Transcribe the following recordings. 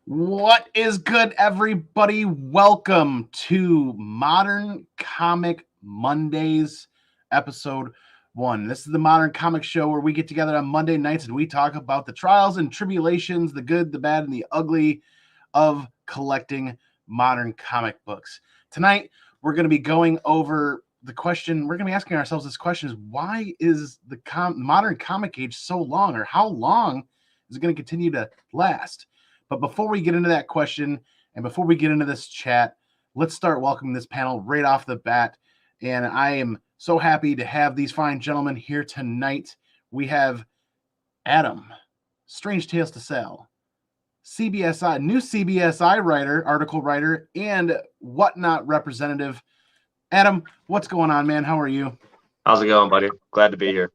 What is good, everybody? Welcome to Modern Comic Mondaze, episode 1. This is the Modern Comic Show where we get together on Monday nights and we talk about the trials and tribulations, the good, the bad, and the ugly of collecting modern comic books. Tonight, we're going to be going over the question, we're going to be asking ourselves this question is, why is the modern comic age so long, or how long is it going to continue to last? But before we get into that question and before we get into this chat, let's start welcoming this panel right off the bat. And I am so happy to have these fine gentlemen here tonight. We have Adam, Strange Tales to Sell, CBSI, new CBSI writer, article writer, and Whatnot representative. Adam, what's going on, man? How are you? How's it going, buddy? Glad to be here.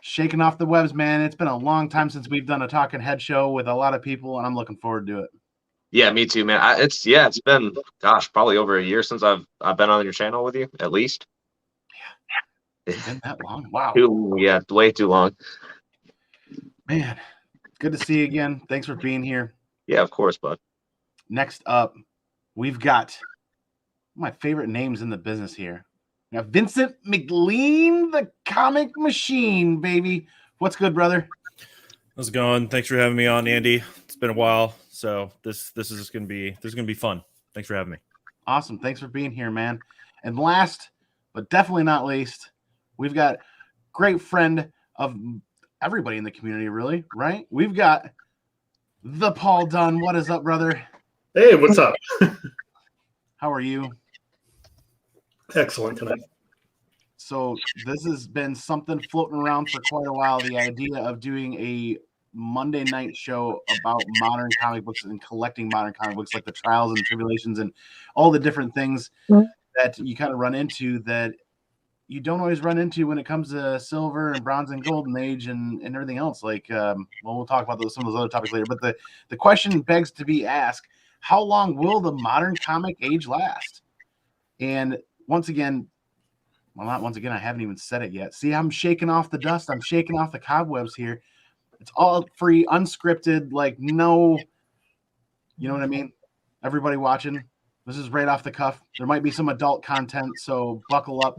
Shaking off the webs, man. It's been a long time since we've done a talking head show with a lot of people, and I'm looking forward to it. Yeah, me too, man. It's been probably over a year since I've been on your channel with you, at least. Yeah, it's been that long. Wow. Way too long. Man, good to see you again. Thanks for being here. Yeah, of course, bud. Next up, we've got my favorite names in the business here. Now, Vincent Mclean, the comic machine, baby. What's good, brother? How's it going? Thanks for having me on, Andy. It's been a while, so this is gonna be fun. Thanks for having me. Awesome. Thanks for being here, man. And last, but definitely not least, we've got great friend of everybody in the community, really, right? We've got the Paul Dunn. What is up, brother? Hey, what's up? How are you? Excellent tonight. So this has been something floating around for quite a while, the idea of doing a Monday night show about modern comic books and collecting modern comic books, like the trials and tribulations and all the different things that you kind of run into that you don't always run into when it comes to silver and bronze and golden age and everything else. Like, we'll talk about some of those other topics later. But the question begs to be asked, how long will the modern comic age last? And once again, well, not once again, I haven't even said it yet. See, I'm shaking off the dust. I'm shaking off the cobwebs here. It's all free, unscripted, like no, you know what I mean? Everybody watching, this is right off the cuff. There might be some adult content, so buckle up.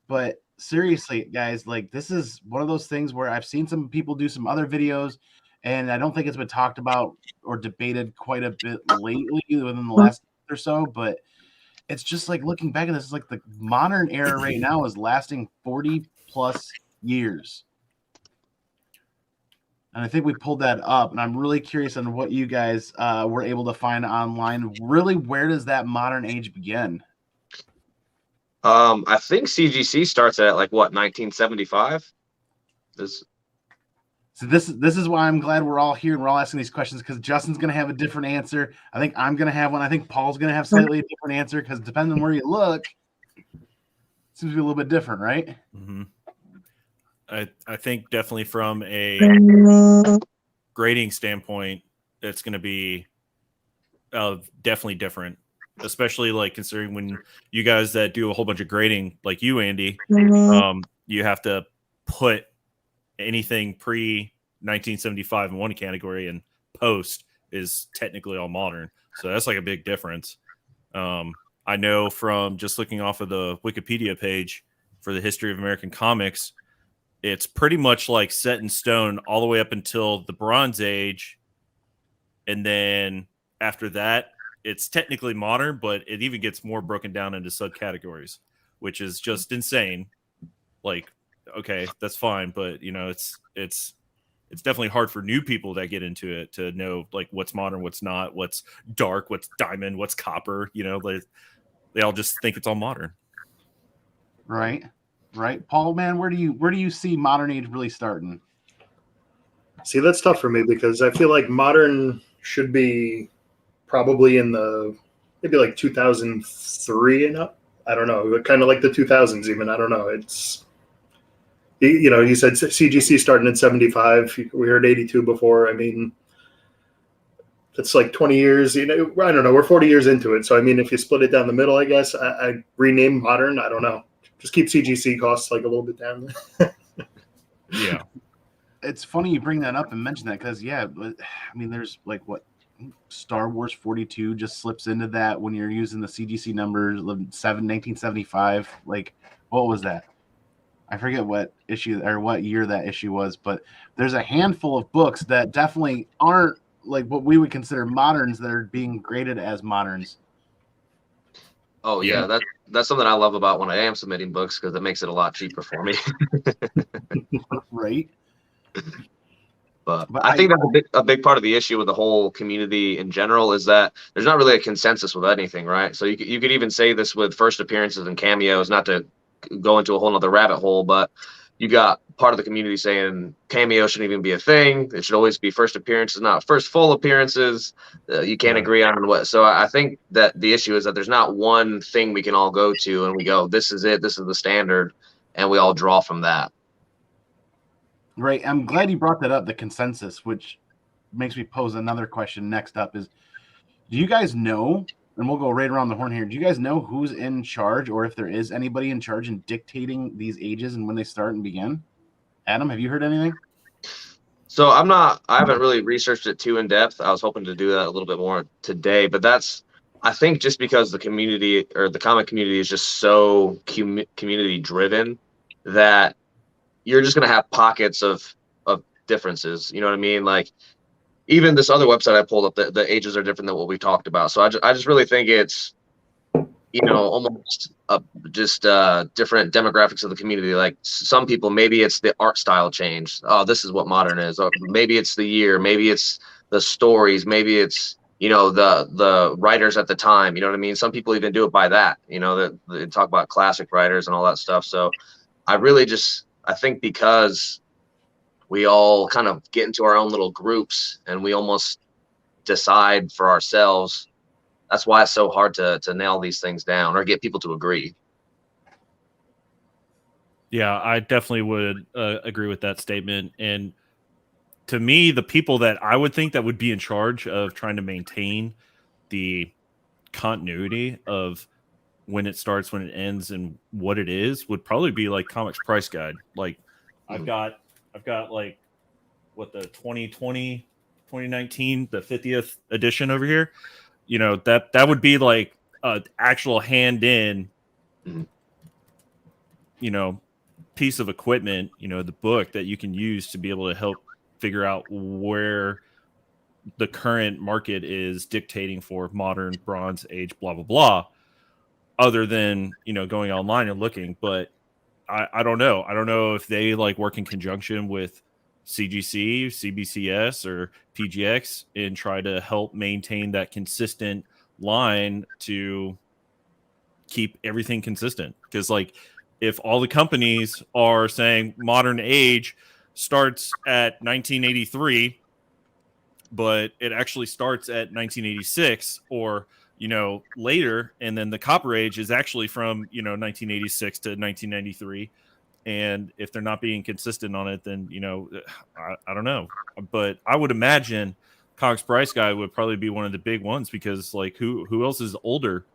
But seriously, guys, like this is one of those things where I've seen some people do some other videos, and I don't think it's been talked about or debated quite a bit lately within the last month or so, but it's just like looking back at this, it's like the modern era right now is lasting 40 plus years. And I think we pulled that up, and I'm really curious on what you guys were able to find online. Really, where does that modern age begin? I think CGC starts at 1975. So this is why I'm glad we're all here and we're all asking these questions, because Justin's going to have a different answer. I think I'm going to have one. I think Paul's going to have slightly a different answer, because depending on where you look, it seems to be a little bit different, right? Mm-hmm. I think definitely from a grading standpoint, it's going to be definitely different, especially like considering when you guys that do a whole bunch of grading, like you, Andy, you have to put anything pre-1975 in one category, and post is technically all modern. So that's like a big difference. I know from just looking off of the Wikipedia page for the history of American comics, it's pretty much like set in stone all the way up until the Bronze Age. And then after that, it's technically modern, but it even gets more broken down into subcategories, which is just insane. Like, okay, that's fine, but you know, it's definitely hard for new people that get into it to know like what's modern, what's not, what's dark, what's diamond, what's copper. You know, they all just think it's all modern. Right. Paul, man, where do you see modern age really starting? See, that's tough for me because I feel like modern should be probably in the maybe like 2003 and up. I don't know, kind of like the 2000s even. I don't know. It's, you know, you said CGC starting in 75. We heard 82 before. I mean, that's like 20 years. You know, I don't know. We're 40 years into it. So, I mean, if you split it down the middle, I guess I rename modern. I don't know. Just keep CGC costs like a little bit down. Yeah. It's funny you bring that up and mention that, because, yeah, I mean, there's like what, Star Wars 42 just slips into that when you're using the CGC numbers 1975. Like, what was that? I forget what issue or what year that issue was, but there's a handful of books that definitely aren't like what we would consider moderns that are being graded as moderns. Oh yeah, that's something I love about when I am submitting books, because it makes it a lot cheaper for me. Right. But I think that's a big part of the issue with the whole community in general, is that there's not really a consensus with anything, right? So you could even say this with first appearances and cameos, not to go into a whole nother rabbit hole, but you got part of the community saying cameo shouldn't even be a thing. It should always be first appearances, not first full appearances. You can't agree on what. So I think that the issue is that there's not one thing we can all go to and we go, this is it, this is the standard, and we all draw from that. Right. I'm glad you brought that up, the consensus, which makes me pose another question next up is, do you guys know, and we'll go right around the horn here, do you guys know who's in charge, or if there is anybody in charge in dictating these ages and when they start and begin? Adam, have you heard anything? So I haven't really researched it too in depth. I was hoping to do that a little bit more today, but I think just because the community or the comic community is just so community driven that you're just going to have pockets of differences. You know what I mean? Like, even this other website I pulled up, the ages are different than what we talked about. So I just really think it's, almost different demographics of the community. Like some people, maybe it's the art style change. Oh, this is what modern is. Or maybe it's the year. Maybe it's the stories.Maybe it's, the writers at the time. You know what I mean? Some people even do it by that. That they talk about classic writers and all that stuff. So I think because we all kind of get into our own little groups and we almost decide for ourselves. That's why it's so hard to nail these things down or get people to agree. Yeah, I definitely would agree with that statement. And to me, the people that I would think that would be in charge of trying to maintain the continuity of when it starts, when it ends, and what it is would probably be like Comics Price Guide. Like I've got like what, the 2020, 2019, the 50th edition over here. That would be like an actual hand in, piece of equipment, the book that you can use to be able to help figure out where the current market is dictating for modern, Bronze Age, blah, blah, blah, other than, going online and looking. But I don't know. I don't know if they like work in conjunction with CGC, CBCS, or PGX and try to help maintain that consistent line to keep everything consistent. Because like if all the companies are saying Modern Age starts at 1983, but it actually starts at 1986 or later, and then the Copper Age is actually from 1986 to 1993. And if they're not being consistent on it, then I don't know. But I would imagine Comics Price Guide would probably be one of the big ones, because like who else is older,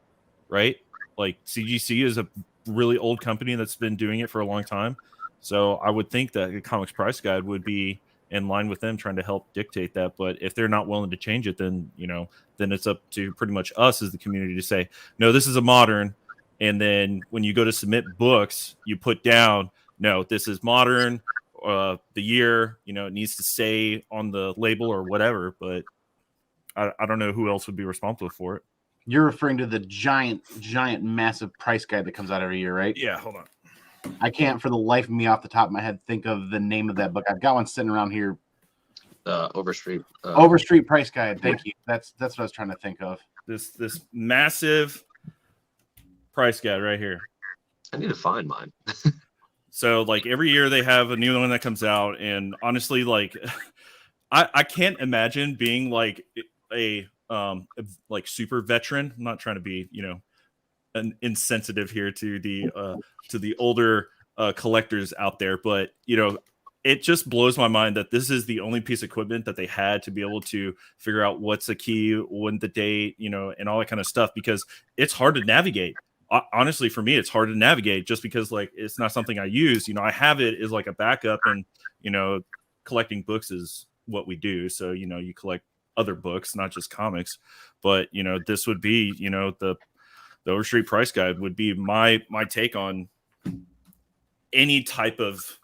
right? Like CGC is a really old company that's been doing it for a long time. So I would think that the Comics Price Guide would be in line with them trying to help dictate that. But if they're not willing to change it, then then it's up to pretty much us as the community to say, no, this is a modern. And then when you go to submit books, you put down, no, this is modern, the year, it needs to say on the label or whatever. But I don't know who else would be responsible for it. You're referring to the giant, massive price guide that comes out every year, right? Yeah, hold on. I can't for the life of me off the top of my head think of the name of that book. I've got one sitting around here. Overstreet. Overstreet price guide. Thank you. That's what I was trying to think of. This massive price guide right here. I need to find mine. So like every year they have a new one that comes out, and honestly, like I can't imagine being like a like super veteran. I'm not trying to be an insensitive here to the older collectors out there, but it just blows my mind that this is the only piece of equipment that they had to be able to figure out what's a key, when the date, and all that kind of stuff, because it's hard to navigate. Honestly, for me, it's hard to navigate just because like it's not something I use. I have it as like a backup, and collecting books is what we do. So you collect other books, not just comics. But this would be the Overstreet price guide would be my take on any type of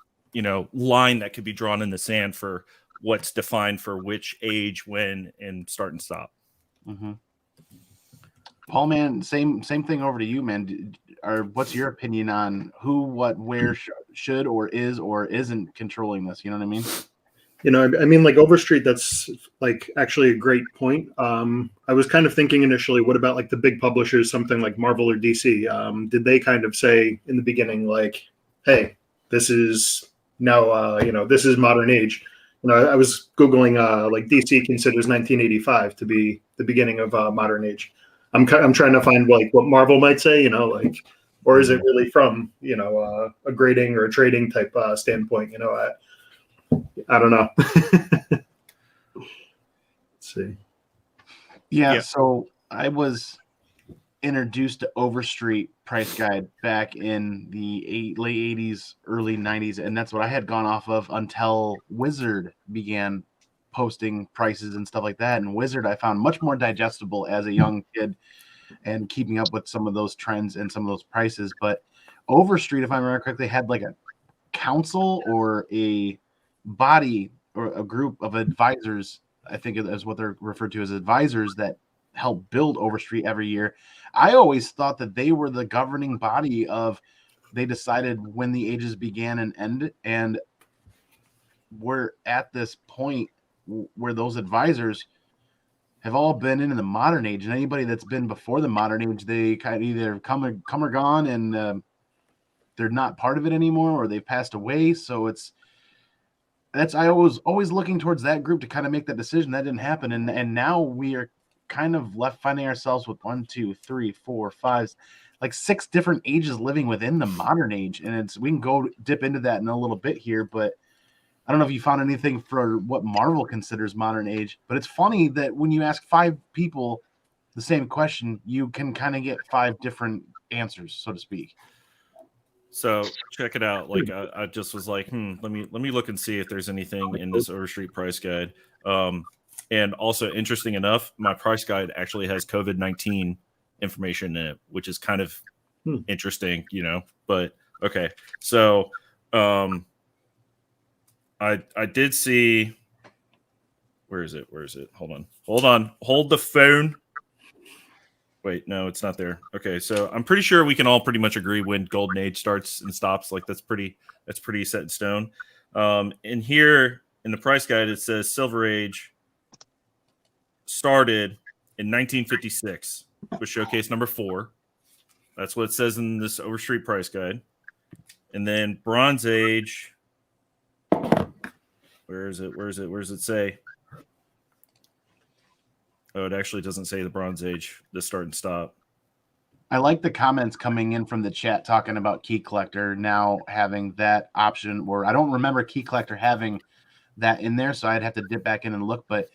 line that could be drawn in the sand for what's defined for which age, when, and start and stop. Mm-hmm. Paul, man, same thing over to you, man. What's your opinion on who, what, where should or is or isn't controlling this? You know what I mean? I mean, like Overstreet, that's like actually a great point. I was kind of thinking initially, what about like the big publishers, something like Marvel or DC? Did they kind of say in the beginning, like, hey, this is now, this is modern age? I was Googling, like DC considers 1985 to be the beginning of modern age. I'm trying to find like what Marvel might say, like, or is it really from, a grading or a trading type standpoint? I don't know. Let's see. Yeah, so I was introduced to Overstreet price guide back in the late 80s, early 90s, and that's what I had gone off of until Wizard began posting prices and stuff like that. And Wizard I found much more digestible as a young kid and keeping up with some of those trends and some of those prices. But Overstreet, if I remember correctly, had like a council or a body or a group of advisors, I think is what they're referred to as, advisors, that help build Overstreet every year. I always thought that they were the governing body of, they decided when the ages began and ended, and we're at this point where those advisors have all been into the modern age, and anybody that's been before the modern age, they kind of either come or gone, and they're not part of it anymore, or they've passed away. So I was always looking towards that group to kind of make that decision. That didn't happen, and now we are kind of left finding ourselves with 1, 2, 3, 4, 5, like 6 different ages living within the modern age, and we can go dip into that in a little bit here, but I don't know if you found anything for what Marvel considers modern age. But it's funny that when you ask 5 people the same question, you can kind of get 5 different answers, so to speak. So check it out. Like I just was like, let me look and see if there's anything in this Overstreet price guide. And also, interesting enough, my price guide actually has COVID-19 information in it, which is kind of interesting, But okay, so I did see. Where is it? Hold the phone. Wait, no, it's not there. Okay, so I'm pretty sure we can all pretty much agree when Golden Age starts and stops. Like that's pretty set in stone. And here in the price guide, it says Silver Age started in 1956 with showcase number 4. That's what it says in this Overstreet price guide. And then Bronze Age. Where is it? Where does it say? Oh, it actually doesn't say the Bronze Age, the start and stop. I like the comments coming in from the chat talking about Key Collector now having that option, where I don't remember Key Collector having that in there, so I'd have to dip back in and look, but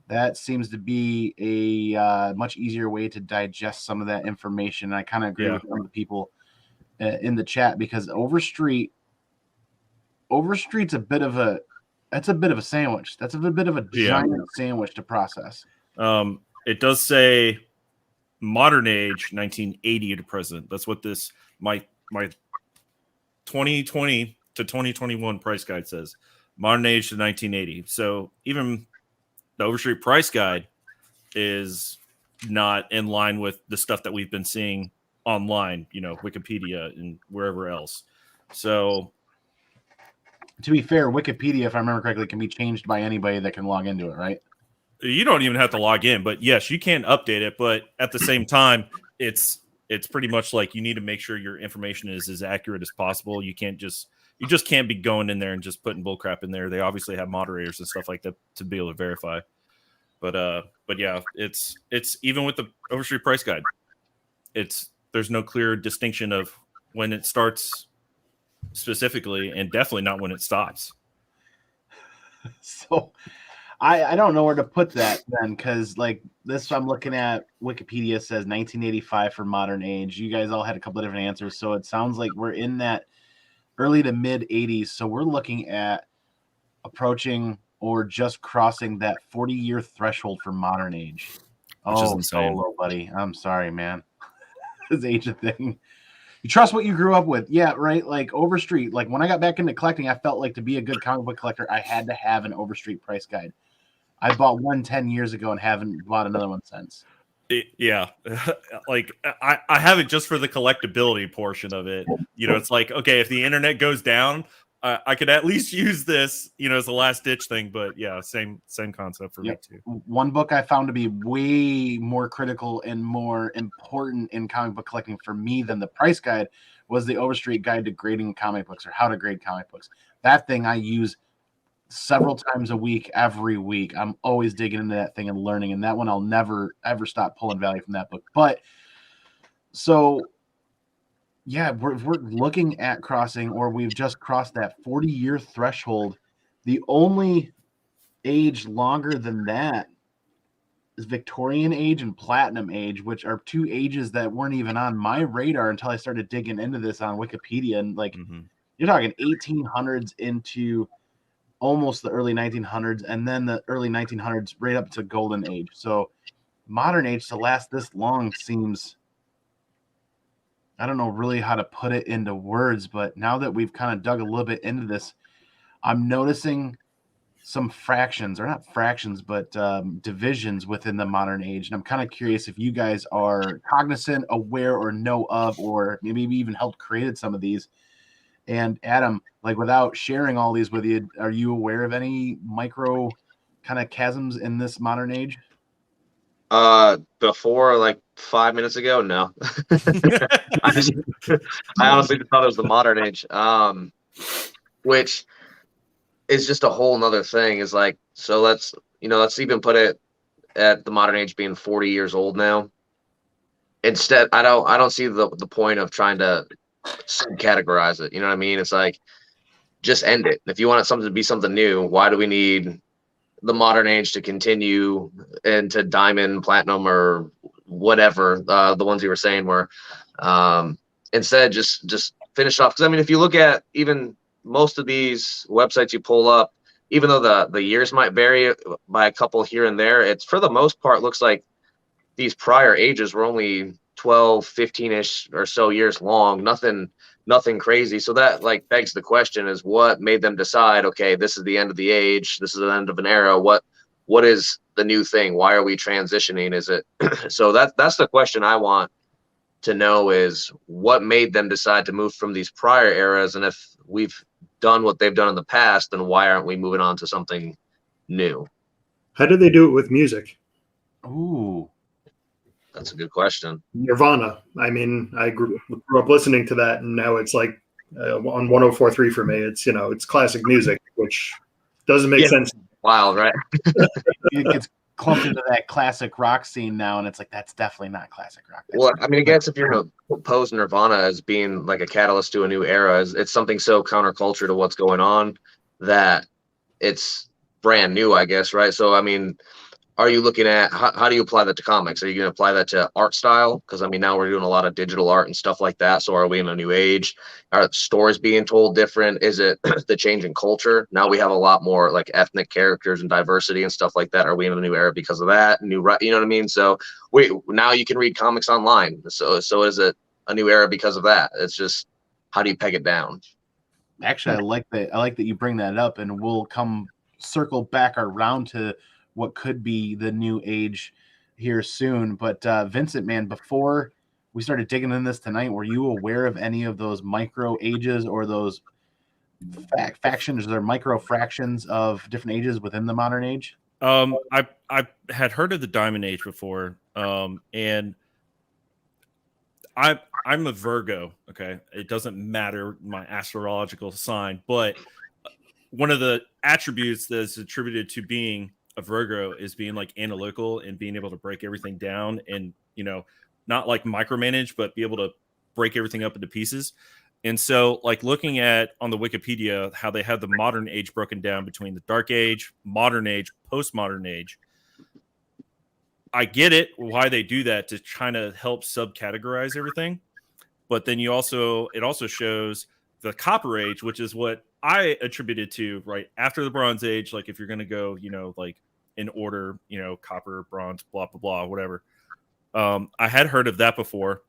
that seems to be a much easier way to digest some of that information. I kind of agree with some of the people in the chat, because Overstreet's a bit of a sandwich. That's a bit of a giant sandwich to process. It does say modern age 1980 to present. That's what this my 2020 to 2021 price guide says. Modern age to 1980. So even the Overstreet price guide is not in line with the stuff that we've been seeing online, Wikipedia and wherever else. So to be fair, Wikipedia, if I remember correctly, can be changed by anybody that can log into it, right? You don't even have to log in, but yes, you can update it. But at the same time, it's pretty much like you need to make sure your information is as accurate as possible. You just can't be going in there and just putting bullcrap in there. They obviously have moderators and stuff like that to be able to verify. But yeah, it's even with the Overstreet price guide, there's no clear distinction of when it starts specifically, and definitely not when it stops. So I don't know where to put that then, because like this, I'm looking at Wikipedia says 1985 for modern age. You guys all had a couple of different answers, so it sounds like we're in that early to mid 80s. So we're looking at approaching or just crossing that 40-year threshold for modern age. Which is Oh, insane. Solo, buddy. I'm sorry, man. Is age a thing? You trust what you grew up with. Yeah, right? Like Overstreet. Like when I got back into collecting, I felt like to be a good comic book collector, I had to have an Overstreet price guide. I bought one 10 years ago and haven't bought another one since. Yeah, like I have it just for the collectability portion of it. You know, it's like, okay, if the internet goes down, I could at least use this, you know, as a last ditch thing. But yeah, same concept for me too. One book I found to be way more critical and more important in comic book collecting for me than the price guide was the Overstreet Guide to Grading Comic Books, or How to Grade Comic Books. That thing I use several times a week, every week. I'm always digging into that thing and learning, and that one I'll never ever stop pulling value from that book. But so yeah, we're looking at crossing, or we've just crossed that 40-year threshold. The only age longer than that is Victorian age and Platinum age, which are two ages that weren't even on my radar until I started digging into this on Wikipedia. And like, you're talking 1800s into almost the early 1900s, and then the early 1900s right up to Golden Age. So modern age to last this long seems, I don't know really how to put it into words, but now that we've kind of dug a little bit into this, I'm noticing some fractions, or not fractions, but divisions within the modern age. And I'm kind of curious if you guys are cognizant, aware, or know of, or maybe even helped created some of these. And Adam, like without sharing all these with you, are you aware of any micro kind of chasms in this modern age? Before like 5 minutes ago, no. I honestly just thought it was the modern age, which is just a whole nother thing. Is like, so let's even put it at the modern age being 40 years old now. Instead, I don't see the point of trying to categorize it. You know what I mean? It's like, just end it. If you want something to be something new, why do we need the modern age to continue into diamond, platinum, or whatever the ones you were saying were? Instead, just finish off. Because I mean, if you look at even most of these websites you pull up, even though the years might vary by a couple here and there, it's for the most part looks like these prior ages were only 12, 15-ish or so years long. Nothing crazy. So that like begs the question, is what made them decide, okay, this is the end of the age, this is the end of an era. What is the new thing? Why are we transitioning? Is it so that's the question I want to know, is what made them decide to move from these prior eras? And if we've done what they've done in the past, then why aren't we moving on to something new? How do they do it with music? Ooh, that's a good question. Nirvana. I mean, I grew up listening to that, and now it's like on 104.3 for me. It's it's classic music, which doesn't make sense. Wild, right? It gets clumped into that classic rock scene now, and it's like, that's definitely not classic rock. Well, I mean, I guess if you're going to pose Nirvana as being like a catalyst to a new era, it's something so counterculture to what's going on that it's brand new, I guess, right? So, I mean, are you looking at how do you apply that to comics? Are you going to apply that to art style? Because I mean, now we're doing a lot of digital art and stuff like that. So are we in a new age? Are stories being told different? Is it the change in culture? Now we have a lot more like ethnic characters and diversity and stuff like that. Are we in a new era because of that? You know what I mean? So now you can read comics online. So is it a new era because of that? It's just, how do you peg it down? Actually, I like that you bring that up, and we'll circle back around to what could be the new age here soon. But Vincent, man, before we started digging in this tonight, were you aware of any of those micro ages or those factions or micro fractions of different ages within the modern age? I had heard of the Diamond Age before, and I'm a Virgo. Okay, it doesn't matter my astrological sign, but one of the attributes that's attributed to being a Virgo is being like analytical and being able to break everything down, and not like micromanage, but be able to break everything up into pieces. And so like looking at on the Wikipedia how they have the modern age broken down between the dark age, modern age, postmodern age. I get it why they do that, to kind of help subcategorize everything. But then it also shows the copper age, which is what I attribute it to right after the Bronze Age. Like if you're gonna go, like in order, copper, bronze, blah blah blah, whatever. I had heard of that before,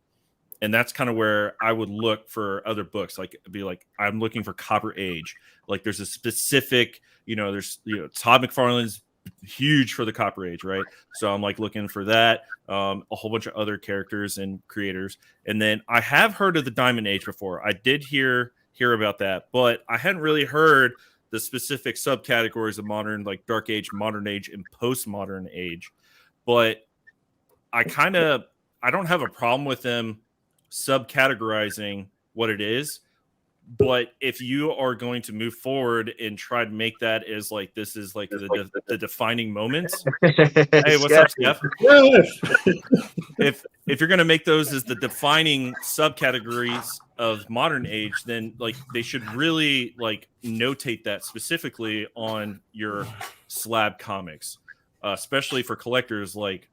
and that's kind of where I would look for other books. Like be like, I'm looking for Copper Age. Like there's a specific, there's Todd McFarlane's huge for the Copper Age, right? So I'm like looking for that. A whole bunch of other characters and creators, and then I have heard of the Diamond Age before. I did hear about that, but I hadn't really heard the specific subcategories of modern, like Dark Age, Modern Age, and Postmodern Age. But I don't have a problem with them subcategorizing what it is. But if you are going to move forward and try to make that as like this is like the defining moments, hey, what's up, Skeff? If you're going to make those as the defining subcategories of modern age, then like they should really like notate that specifically on your slab comics, especially for collectors like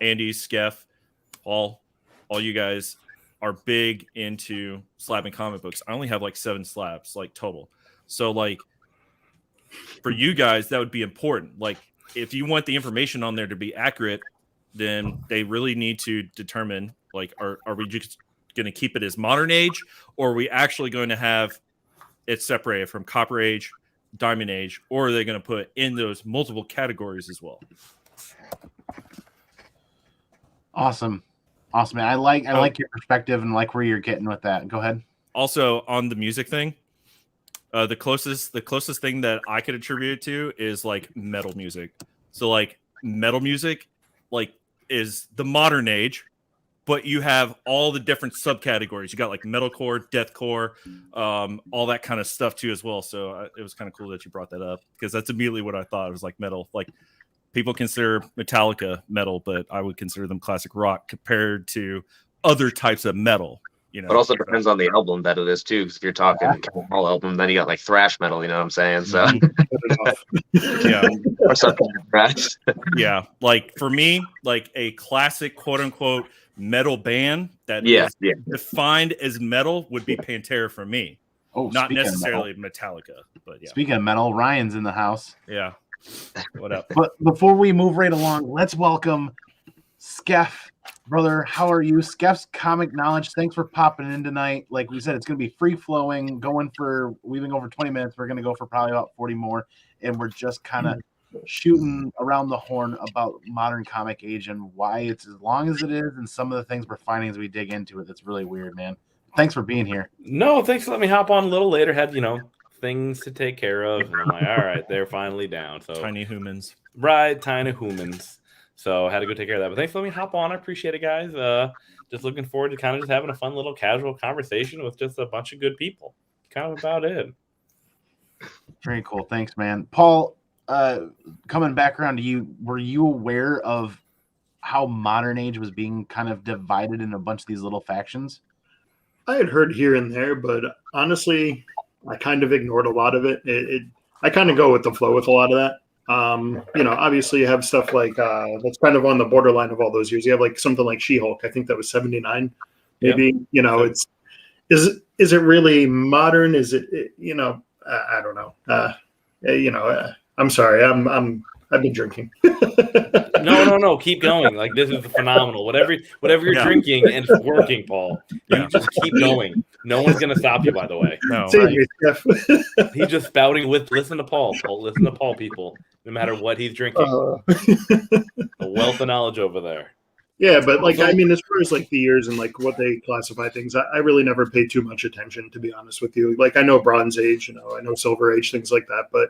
Andy, Skeff, Paul, all you guys are big into slabbing comic books. I only have like 7 slabs like total. So like for you guys, that would be important. Like if you want the information on there to be accurate, then they really need to determine like, are we just going to keep it as modern age, or are we actually going to have it separated from Copper Age, Diamond Age, or are they going to put in those multiple categories as well? Awesome, man. I like your perspective and like where you're getting with that. Go ahead. Also on the music thing, the closest thing that I could attribute it to is like metal music. So like metal music, like is the modern age, but you have all the different subcategories. You got like metalcore, deathcore, all that kind of stuff too as well. So it was kind of cool that you brought that up because that's immediately what I thought. It was like metal. Like people consider Metallica metal, but I would consider them classic rock compared to other types of metal. But also depends on the album that it is too. Because if you're talking all album, then you got like thrash metal. You know what I'm saying? So yeah, or something like thrash. Yeah, like for me, like a classic quote unquote metal band that is defined as metal would be Pantera for me. Oh, not necessarily Metallica, but yeah. Speaking of metal, Ryan's in the house. Yeah. What up? But before we move right along, let's welcome Skeff. Brother, how are you? Skeff's Comic Knowledge. Thanks for popping in tonight. Like we said, it's going to be free flowing. We've been over 20 minutes. We're going to go for probably about 40 more. And we're just kind of shooting around the horn about modern comic age and why it's as long as it is and some of the things we're finding as we dig into it. That's really weird, man. Thanks for being here. No, thanks for letting me hop on a little later. Had, things to take care of. And I'm like, all right, they're finally down. So tiny humans. Right, tiny humans. So I had to go take care of that. But thanks for letting me hop on. I appreciate it, guys. Just looking forward to kind of just having a fun little casual conversation with just a bunch of good people. Kind of about it. Very cool. Thanks, man. Paul, coming back around to you, were you aware of how modern age was being kind of divided in a bunch of these little factions? I had heard here and there, but honestly, I kind of ignored a lot of it. I kind of go with the flow with a lot of that. Obviously you have stuff like that's kind of on the borderline of all those years. You have like something like She-Hulk. I think that was 79. Maybe, Yep. Is it really modern? Is it I don't know. I'm sorry. I've been drinking. No. Keep going. Like this is phenomenal. Whatever you're drinking and it's working, Paul. You just keep going. No one's gonna stop you. By the way, no. Right? He's just spouting with. Listen to Paul. Listen to Paul, people. No matter what he's drinking, a wealth of knowledge over there. Yeah, but as far as like the years and like what they classify things, I really never paid too much attention, to be honest with you. Like I know Bronze Age, I know Silver Age, things like that, but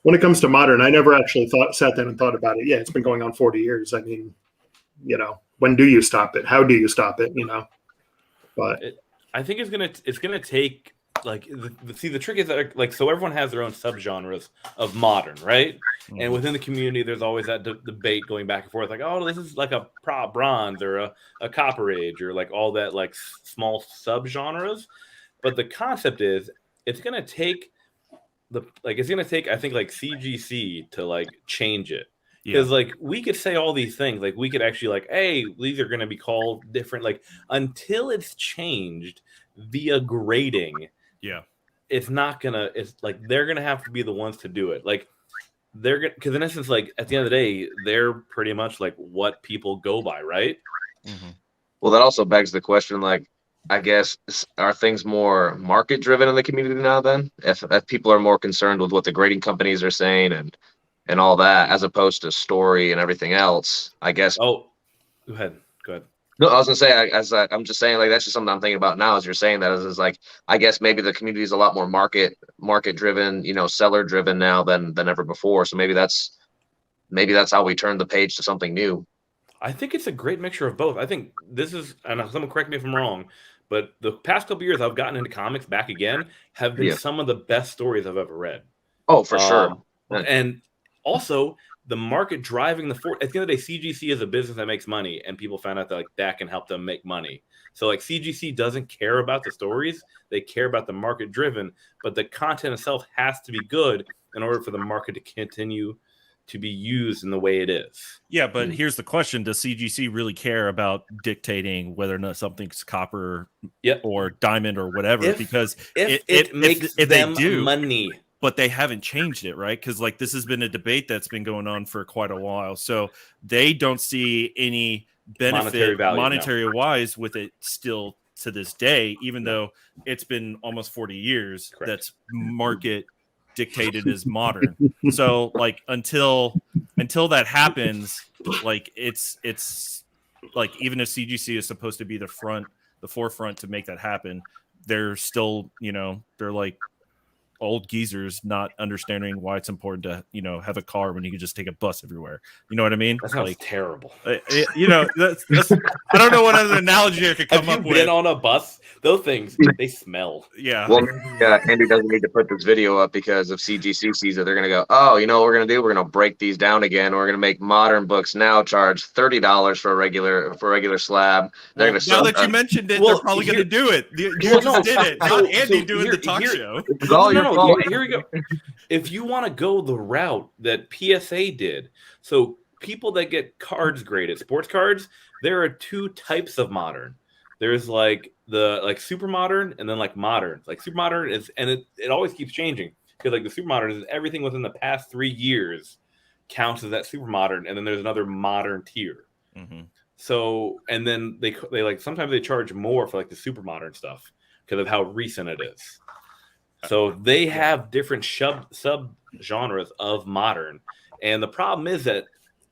when it comes to modern, I never actually sat down and thought about it. Yeah, it's been going on 40 years. I mean, when do you stop it? How do you stop it? But I think it's gonna take like the trick is that like so everyone has their own subgenres of modern, right? Mm-hmm. And within the community, there's always that debate going back and forth, like, oh, this is like a bronze or a Copper Age or like all that like small subgenres. But the concept is it's gonna take. I think like CGC to like change it because like we could say all these things, like we could actually like, hey, these are going to be called different, like until it's changed via grading. Yeah, it's not gonna. It's like they're gonna have to be the ones to do it. Like they're gonna, because in essence, like at the end of the day, they're pretty much like what people go by, right? Mm-hmm. Well, that also begs the question, like, I guess, are things more market driven in the community now then? If people are more concerned with what the grading companies are saying and all that, as opposed to story and everything else, I guess. Oh, go ahead. Go ahead. No, I was gonna say, I'm just saying, like, that's just something I'm thinking about now as you're saying that is like, I guess maybe the community is a lot more market driven, seller driven now than ever before. So maybe that's how we turn the page to something new. I think it's a great mixture of both. I think this is, and someone correct me if I'm wrong, but the past couple years I've gotten into comics back again have been some of the best stories I've ever read. Oh, for sure. And also the market driving the force. At the end of the day, CGC is a business that makes money, and people found out that like that can help them make money. So like CGC doesn't care about the stories; they care about the market driven. But the content itself has to be good in order for the market to continue to be used in the way it is. Yeah, but here's the question: does CGC really care about dictating whether or not something's copper or diamond or whatever? Because if it makes them they do, money. But they haven't changed it, right? Because like this has been a debate that's been going on for quite a while. So they don't see any benefit monetary wise with it still to this day, even though it's been almost 40 years. Correct. That's market dictated as modern. So like until that happens, like it's like even if CGC is supposed to be the forefront to make that happen, they're still, they're like old geezers not understanding why it's important to have a car when you can just take a bus everywhere. You know what I mean? That sounds terrible. That's I don't know what other analogy I could come up with. Have you been on a bus? Those things, they smell. Yeah. Well, Andy doesn't need to put this video up because if CGC sees it, they're going to go, oh, you know what we're going to do? We're going to break these down again. We're going to make modern books now charge $30 for a regular slab. They're going to now that you mentioned it, they're probably going to do it. You just did it. Not Andy doing the talk show. No, here we go. If you want to go the route that PSA did, so people that get cards graded, sports cards, there are two types of modern. There's like the super modern and then like modern. Like super modern is, and it always keeps changing because like the super modern is everything within the past 3 years counts as that super modern, and then there's another modern tier. Mm-hmm. So and then they like sometimes they charge more for like the super modern stuff because of how recent it is. So they have different sub genres of modern, and the problem is that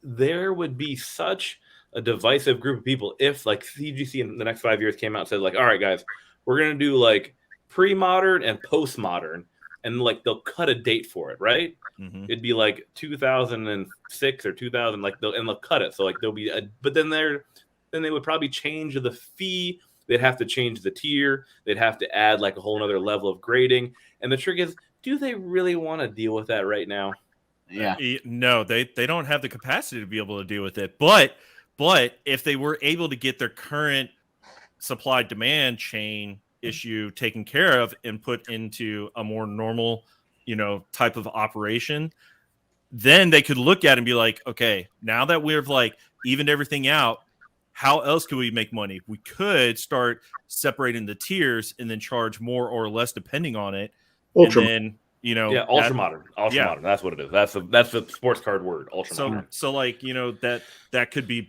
there would be such a divisive group of people if like CGC in the next 5 years came out and said like, all right guys, we're gonna do like pre-modern and post-modern, and like they'll cut a date for it, right? Mm-hmm. It'd be like 2006 or 2000, like they'll cut it. So like there'll be but then they would probably change the fee. They'd have to change the tier. They'd have to add like a whole other level of grading. And the trick is, do they really want to deal with that right now? Yeah. No, they don't have the capacity to be able to deal with it. But if they were able to get their current supply demand chain issue taken care of and put into a more normal, type of operation, then they could look at it and be like, okay, now that we've like evened everything out, how else could we make money? We could start separating the tiers and then charge more or less depending on it. Ultra. And then, ultra modern. Modern. That's what it is. That's the sports card word. Ultra modern. So like, that could be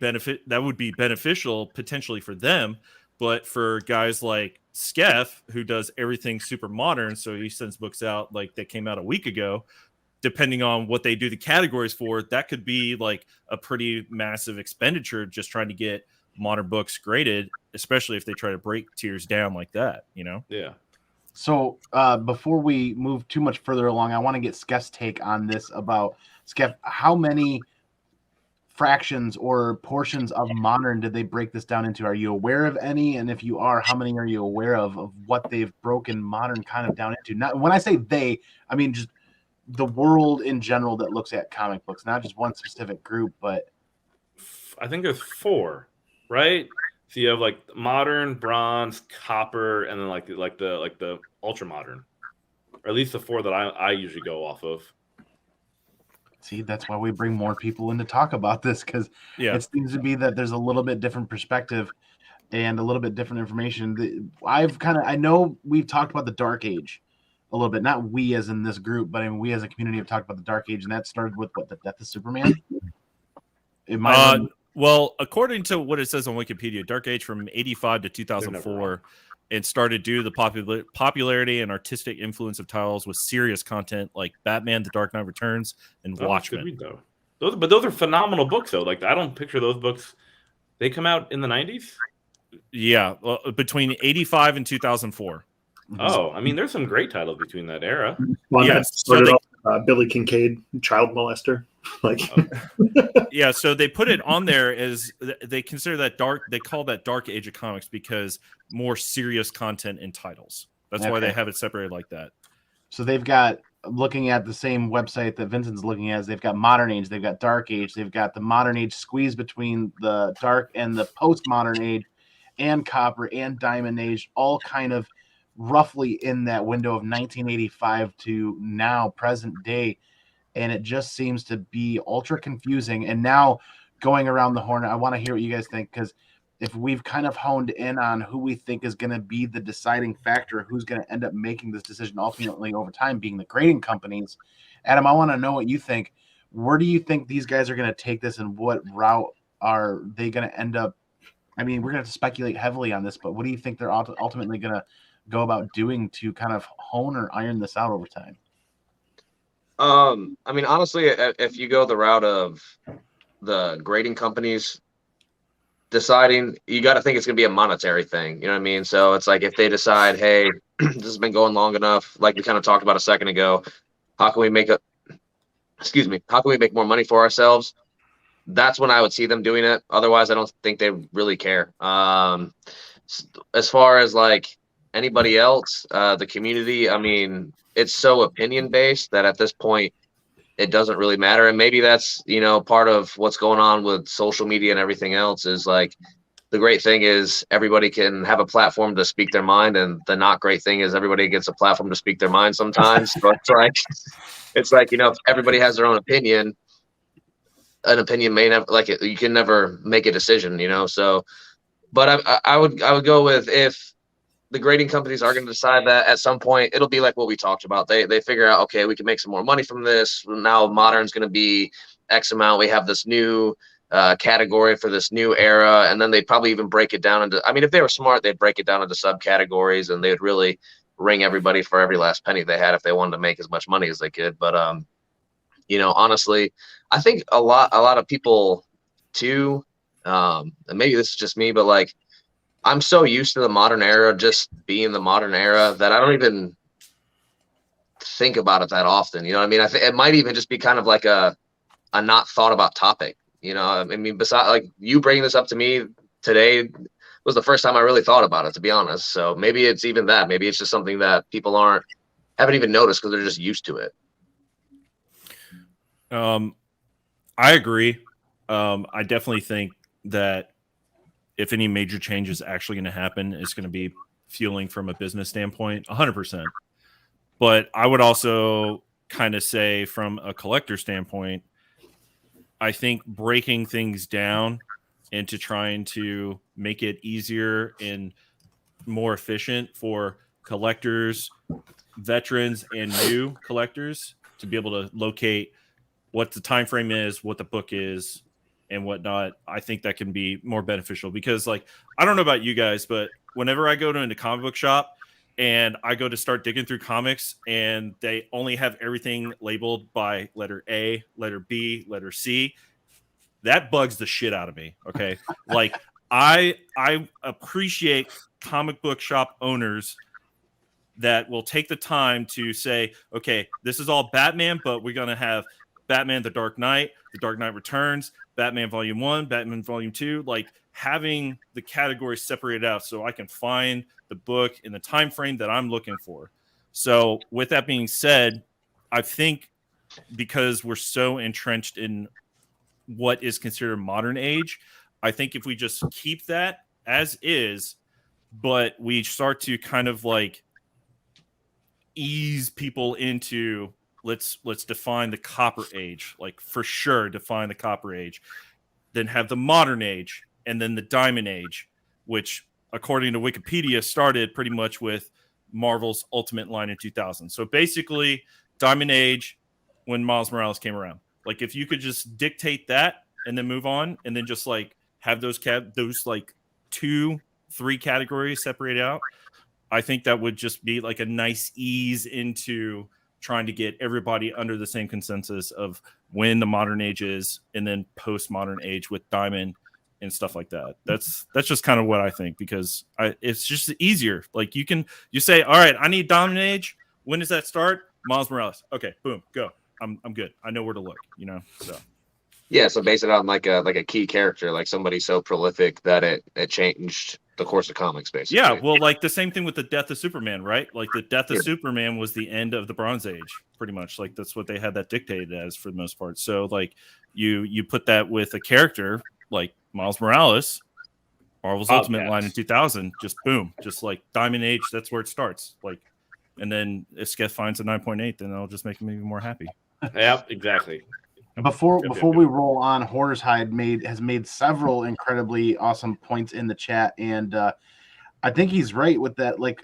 that would be beneficial potentially for them, but for guys like Skeff, who does everything super modern, so he sends books out like that came out a week ago, depending on what they do the categories for, that could be like a pretty massive expenditure just trying to get modern books graded, especially if they try to break tiers down like that, Yeah. So before we move too much further along, I want to get Skeff's take on this about Skeff. How many fractions or portions of modern did they break this down into? Are you aware of any? And if you are, how many are you aware of what they've broken modern kind of down into? Not when I say they, I mean just the world in general that looks at comic books, not just one specific group, but I think there's 4, right? So you have like modern, bronze, copper, and then like the ultra modern, or at least the 4 that I usually go off of. See, that's why we bring more people in to talk about this, because it seems to be that there's a little bit different perspective and a little bit different information. I know we've talked about the Dark Age a little bit. Not we as in this group, but I mean, we as a community have talked about the Dark Age, and that started with what, the death of Superman. Well, according to what it says on Wikipedia, Dark Age from 85 to 2004, and started due to the popularity and artistic influence of titles with serious content like Batman: The Dark Knight Returns and Watchmen. Read, though. Those are phenomenal books, though. Like, I don't picture those books. They come out in the 90s? Yeah, between 85 and 2004. Oh, I mean, there's some great titles between that era. Well, Yeah, that started off, Billy Kincaid, child molester. Yeah, so they put it on there as they consider that dark. They call that Dark Age of Comics because more serious content in titles. That's why they have it separated like that. So they've got, looking at the same website that Vincent's looking at, they've got Modern Age, they've got Dark Age, they've got the Modern Age squeeze between the Dark and the Post-Modern Age, and Copper and Diamond Age, all kind of roughly in that window of 1985 to now, present day. And it just seems to be ultra confusing. And now going around the horn, I want to hear what you guys think, because if we've kind of honed in on who we think is going to be the deciding factor, who's going to end up making this decision ultimately over time, being the grading companies. Adam, I want to know what you think. Where do you think these guys are going to take this, and what route are they going to end up? I mean, we're going to have to speculate heavily on this, but what do you think they're ultimately going to go about doing to kind of hone or iron this out over time? I mean, honestly, if you go the route of the grading companies deciding, you got to think it's going to be a monetary thing. You know what I mean? So it's like, if they decide, hey, this has been going long enough, like we kind of talked about a second ago, how can we make more money for ourselves? That's when I would see them doing it. Otherwise, I don't think they really care. As far as like anybody else, the community, I mean, it's so opinion based that at this point it doesn't really matter. And maybe that's, part of what's going on with social media and everything else, is like, the great thing is everybody can have a platform to speak their mind, and the not great thing is everybody gets a platform to speak their mind sometimes. But it's like, if everybody has their own opinion, an opinion may never, like, you can never make a decision, so, but I would go with, if the grading companies are going to decide that at some point, it'll be like what we talked about. They figure out, okay, we can make some more money from this. Now Modern's going to be X amount. We have this new category for this new era. And then they'd probably even break it down into, I mean, if they were smart, they'd break it down into subcategories, and they'd really ring everybody for every last penny they had if they wanted to make as much money as they could. But, honestly, I think a lot of people too, and maybe this is just me, but like, I'm so used to the modern era just being the modern era that I don't even think about it that often. You know what I mean? I think it might even just be kind of like a not thought about topic. I mean, besides, like, you bringing this up to me today was the first time I really thought about it, to be honest. So maybe it's even that. Maybe it's just something that people haven't even noticed because they're just used to it. I agree. I definitely think that if any major change is actually going to happen, it's going to be fueling from a business standpoint, 100%. But I would also kind of say, from a collector standpoint, I think breaking things down into trying to make it easier and more efficient for collectors, veterans, and new collectors to be able to locate what the time frame is, what the book is, and whatnot, I think that can be more beneficial. Because, like, I don't know about you guys, but whenever I go to a comic book shop and I go to start digging through comics and they only have everything labeled by letter A, letter B, letter C, that bugs the shit out of me. Okay. Like, I appreciate comic book shop owners that will take the time to say, okay, this is all Batman, but we're going to have Batman, The Dark Knight Returns, Batman Volume 1, Batman Volume 2, like, having the categories separated out so I can find the book in the time frame that I'm looking for. So with that being said, I think because we're so entrenched in what is considered modern age, I think if we just keep that as is, but we start to kind of like ease people into, let's define the copper age, like, for sure define the copper age, then have the modern age, and then the diamond age, which according to Wikipedia started pretty much with Marvel's Ultimate line in 2000. So basically, Diamond Age when Miles Morales came around. Like if you could just dictate that and then move on, and then just like have those like 2-3 categories separated out, I think that would just be like a nice ease into trying to get everybody under the same consensus of when the modern age is, and then post-modern age with Diamond and stuff like that. That's just kind of what I think, because it's just easier. Like you say, all right, I need Diamond Age. When does that start? Miles Morales. Okay, boom, go. I'm good. I know where to look. So. Yeah, so base it on like a key character, like somebody so prolific that it changed the course of comics, basically. Yeah, well, like the same thing with the death of Superman, right? Like the death of Superman was the end of the Bronze Age, pretty much. Like that's what they had that dictated as for the most part. So like you put that with a character like Miles Morales, Marvel's Ultimate line in 2000, just boom, just like Diamond Age, that's where it starts. Like, and then if Skeff finds a 9.8, then I'll just make him even more happy. Yep, exactly. Before we roll on, Horror's Hide has made several incredibly awesome points in the chat, and I think he's right with that like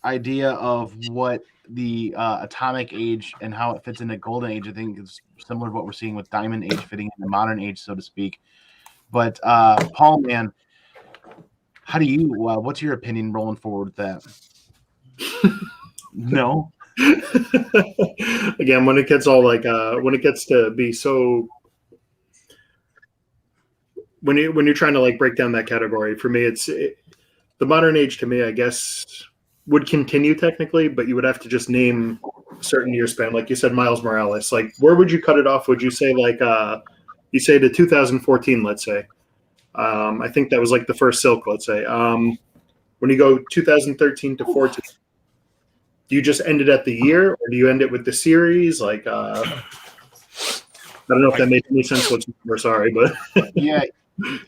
idea of what the atomic age and how it fits into golden age. I think it's similar to what we're seeing with diamond age fitting into modern age, so to speak. But Paul, man, how do you? What's your opinion rolling forward with that? No. Again, when it gets all like when it gets to be so, when you're trying to like break down that category, for me the modern age to me, I guess, would continue technically, but you would have to just name a certain year span, like you said, Miles Morales. Like where would you cut it off? Would you say like you say to 2014, let's say? I think that was like the first Silk, let's say. When you go 2013 to 14, do you just end it at the year, or do you end it with the series? Like, I don't know if that made any sense whatsoever. Sorry, but yeah,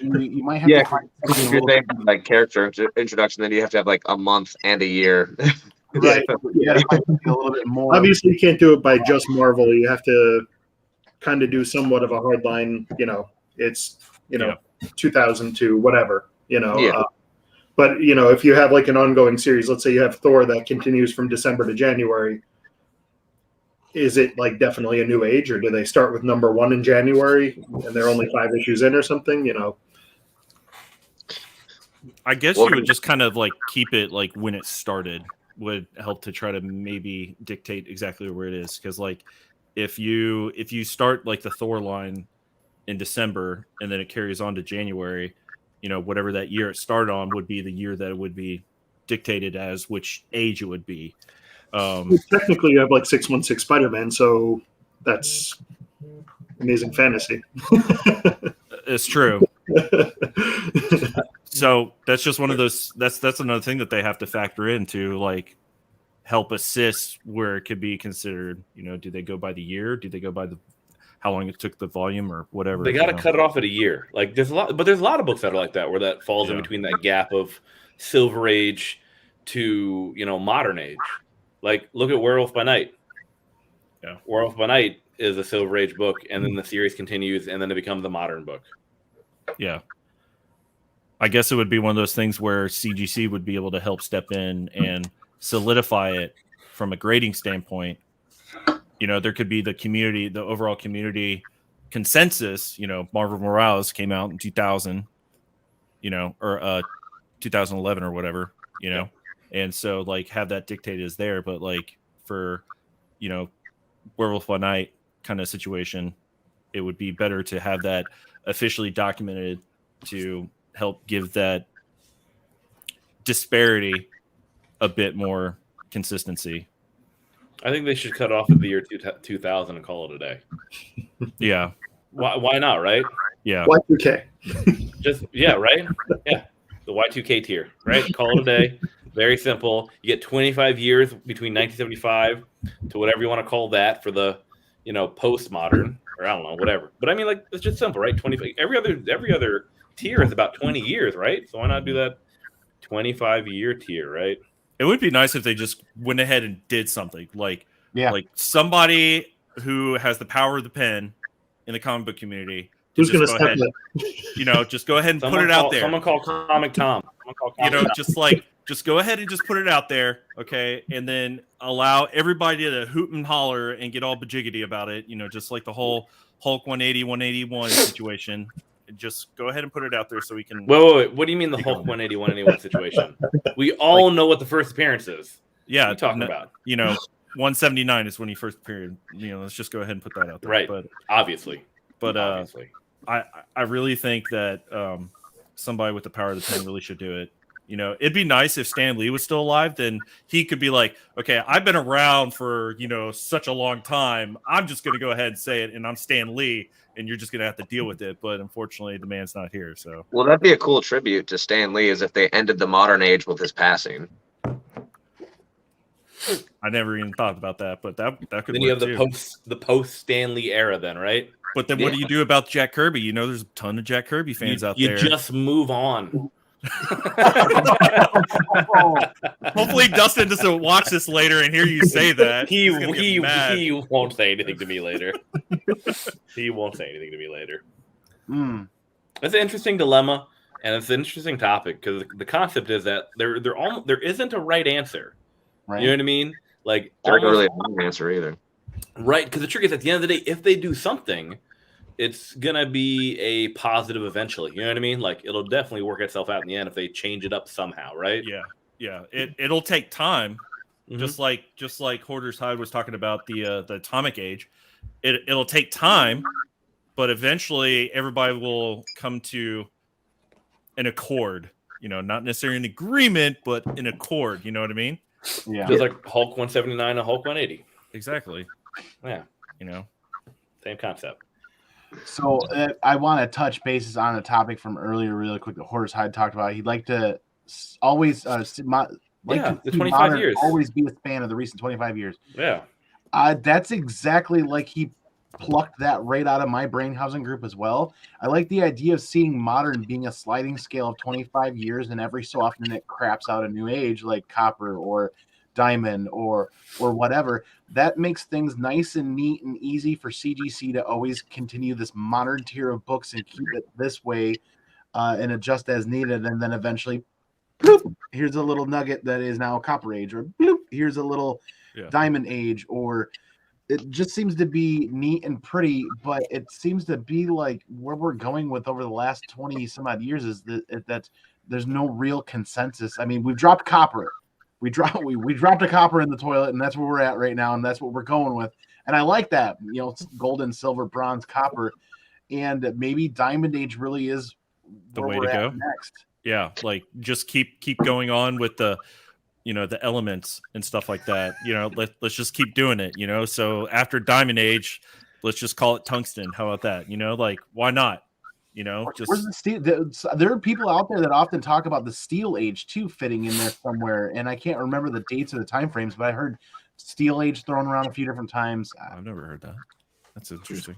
you might have to find something you're saying like character introduction, then you have to have like a month and a year. Right. Yeah, a little bit more. Obviously, you can't do it by just Marvel. You have to kind of do somewhat of a hard line. It's 2000 to whatever. But, if you have like an ongoing series, let's say you have Thor that continues from December to January, is it like definitely a new age, or do they start with number 1 in January and they're only 5 issues in or something? I guess you would just kind of like keep it like when it started would help to try to maybe dictate exactly where it is. Because like if you start like the Thor line in December and then it carries on to January, whatever that year it started on would be the year that it would be dictated as, which age it would be. Technically, you have like 616 Spider-Man, so that's Amazing Fantasy. It's true. So that's just one of those. That's another thing that they have to factor in to like help assist where it could be considered. Do they go by the year? Do they go by how long it took the volume or whatever? They got to cut it off at a year. Like there's a lot of books that are like that, where that falls in between that gap of Silver Age to modern age. Like look at Werewolf by Night. Yeah, Werewolf by Night is a Silver Age book, and then the series continues, and then it becomes a modern book. Yeah, I guess it would be one of those things where CGC would be able to help step in and solidify it from a grading standpoint. There could be the overall community consensus. Marvel Morales came out in 2000, or 2011 or whatever, and so like have that dictated as there. But like for, Werewolf by Night kind of situation, it would be better to have that officially documented to help give that disparity a bit more consistency. I think they should cut off at the year 2000 and call it a day. Yeah. Why not, right? Yeah. Y2K. Right? Yeah. The Y2K tier, right? Call it a day. Very simple. You get 25 years between 1975 to whatever you want to call that for the, postmodern, or I don't know, whatever. But I mean, like, it's just simple, right? 25. Every other tier is about 20 years, right? So why not do that 25-year tier, right? It would be nice if they just went ahead and did something like somebody who has the power of the pen in the comic book community. Who's going to step in? Just go ahead and put it out there. Someone call Comic Tom. Just just go ahead and just put it out there, okay? And then allow everybody to hoot and holler and get all bajiggity about it, just like the whole Hulk 180, 181 situation. Just go ahead and put it out there so we can... Wait. What do you mean the Hulk 180, 181 situation? We all know what the first appearance is. Yeah. What are you talking about? 179 is when he first appeared. Let's just go ahead and put that out there. Right. But obviously. I really think that somebody with the power of the pen really should do it. It'd be nice if Stan Lee was still alive. Then he could be like, okay, I've been around for, such a long time. I'm just going to go ahead and say it. And I'm Stan Lee. And you're just going to have to deal with it. But unfortunately, the man's not here. So, well, that'd be a cool tribute to Stan Lee, is if they ended the modern age with his passing. I never even thought about that, but that could. Then you have the post Stan Lee era, then, right? But then, what do you do about Jack Kirby? There's a ton of Jack Kirby fans out there. You just move on. Hopefully, Dustin doesn't watch this later and hear you say that. He won't say anything to me later. He won't say anything to me later. That's an interesting dilemma, and it's an interesting topic because the concept is that there isn't a right answer. Right. You know what I mean? Like, there isn't really a wrong answer either. Right, because the trick is, at the end of the day, if they do something, it's gonna be a positive eventually. You know what I mean? Like, it'll definitely work itself out in the end if they change it up somehow, right? Yeah. It'll take time, just like Hoarder's Hide was talking about the atomic age. It'll take time, but eventually everybody will come to an accord. Not necessarily an agreement, but an accord. You know what I mean? Yeah. Just like Hulk 179 and Hulk 180. Exactly. Yeah. Same concept. So I want to touch bases on a topic from earlier really quick that Horace Hyde talked about. He'd like to always the 25 years. Always be a fan of the recent 25 years. Yeah. That's exactly like he plucked that right out of my brain housing group as well. I like the idea of seeing modern being a sliding scale of 25 years, and every so often it craps out a new age like copper or diamond or whatever. That makes things nice and neat and easy for CGC to always continue this modern tier of books and keep it this way and adjust as needed. And then eventually, bloop, here's a little nugget that is now copper age, or bloop, here's a little diamond age, or it just seems to be neat and pretty, but it seems to be like where we're going with over the last 20 some odd years is that there's no real consensus. I mean, we've dropped copper. We dropped a copper in the toilet, and that's where we're at right now, and that's what we're going with. And I like that, gold, silver, bronze, copper, and maybe diamond age really is the way to go next. Yeah, like just keep going on with the the elements and stuff like that. Let's just keep doing it. So after diamond age, let's just call it tungsten. How about that? Like, why not? Just where's the steel? There are people out there that often talk about the steel age too fitting in there somewhere, and I can't remember the dates or the time frames, but I heard steel age thrown around a few different times. I've never heard that. That's interesting.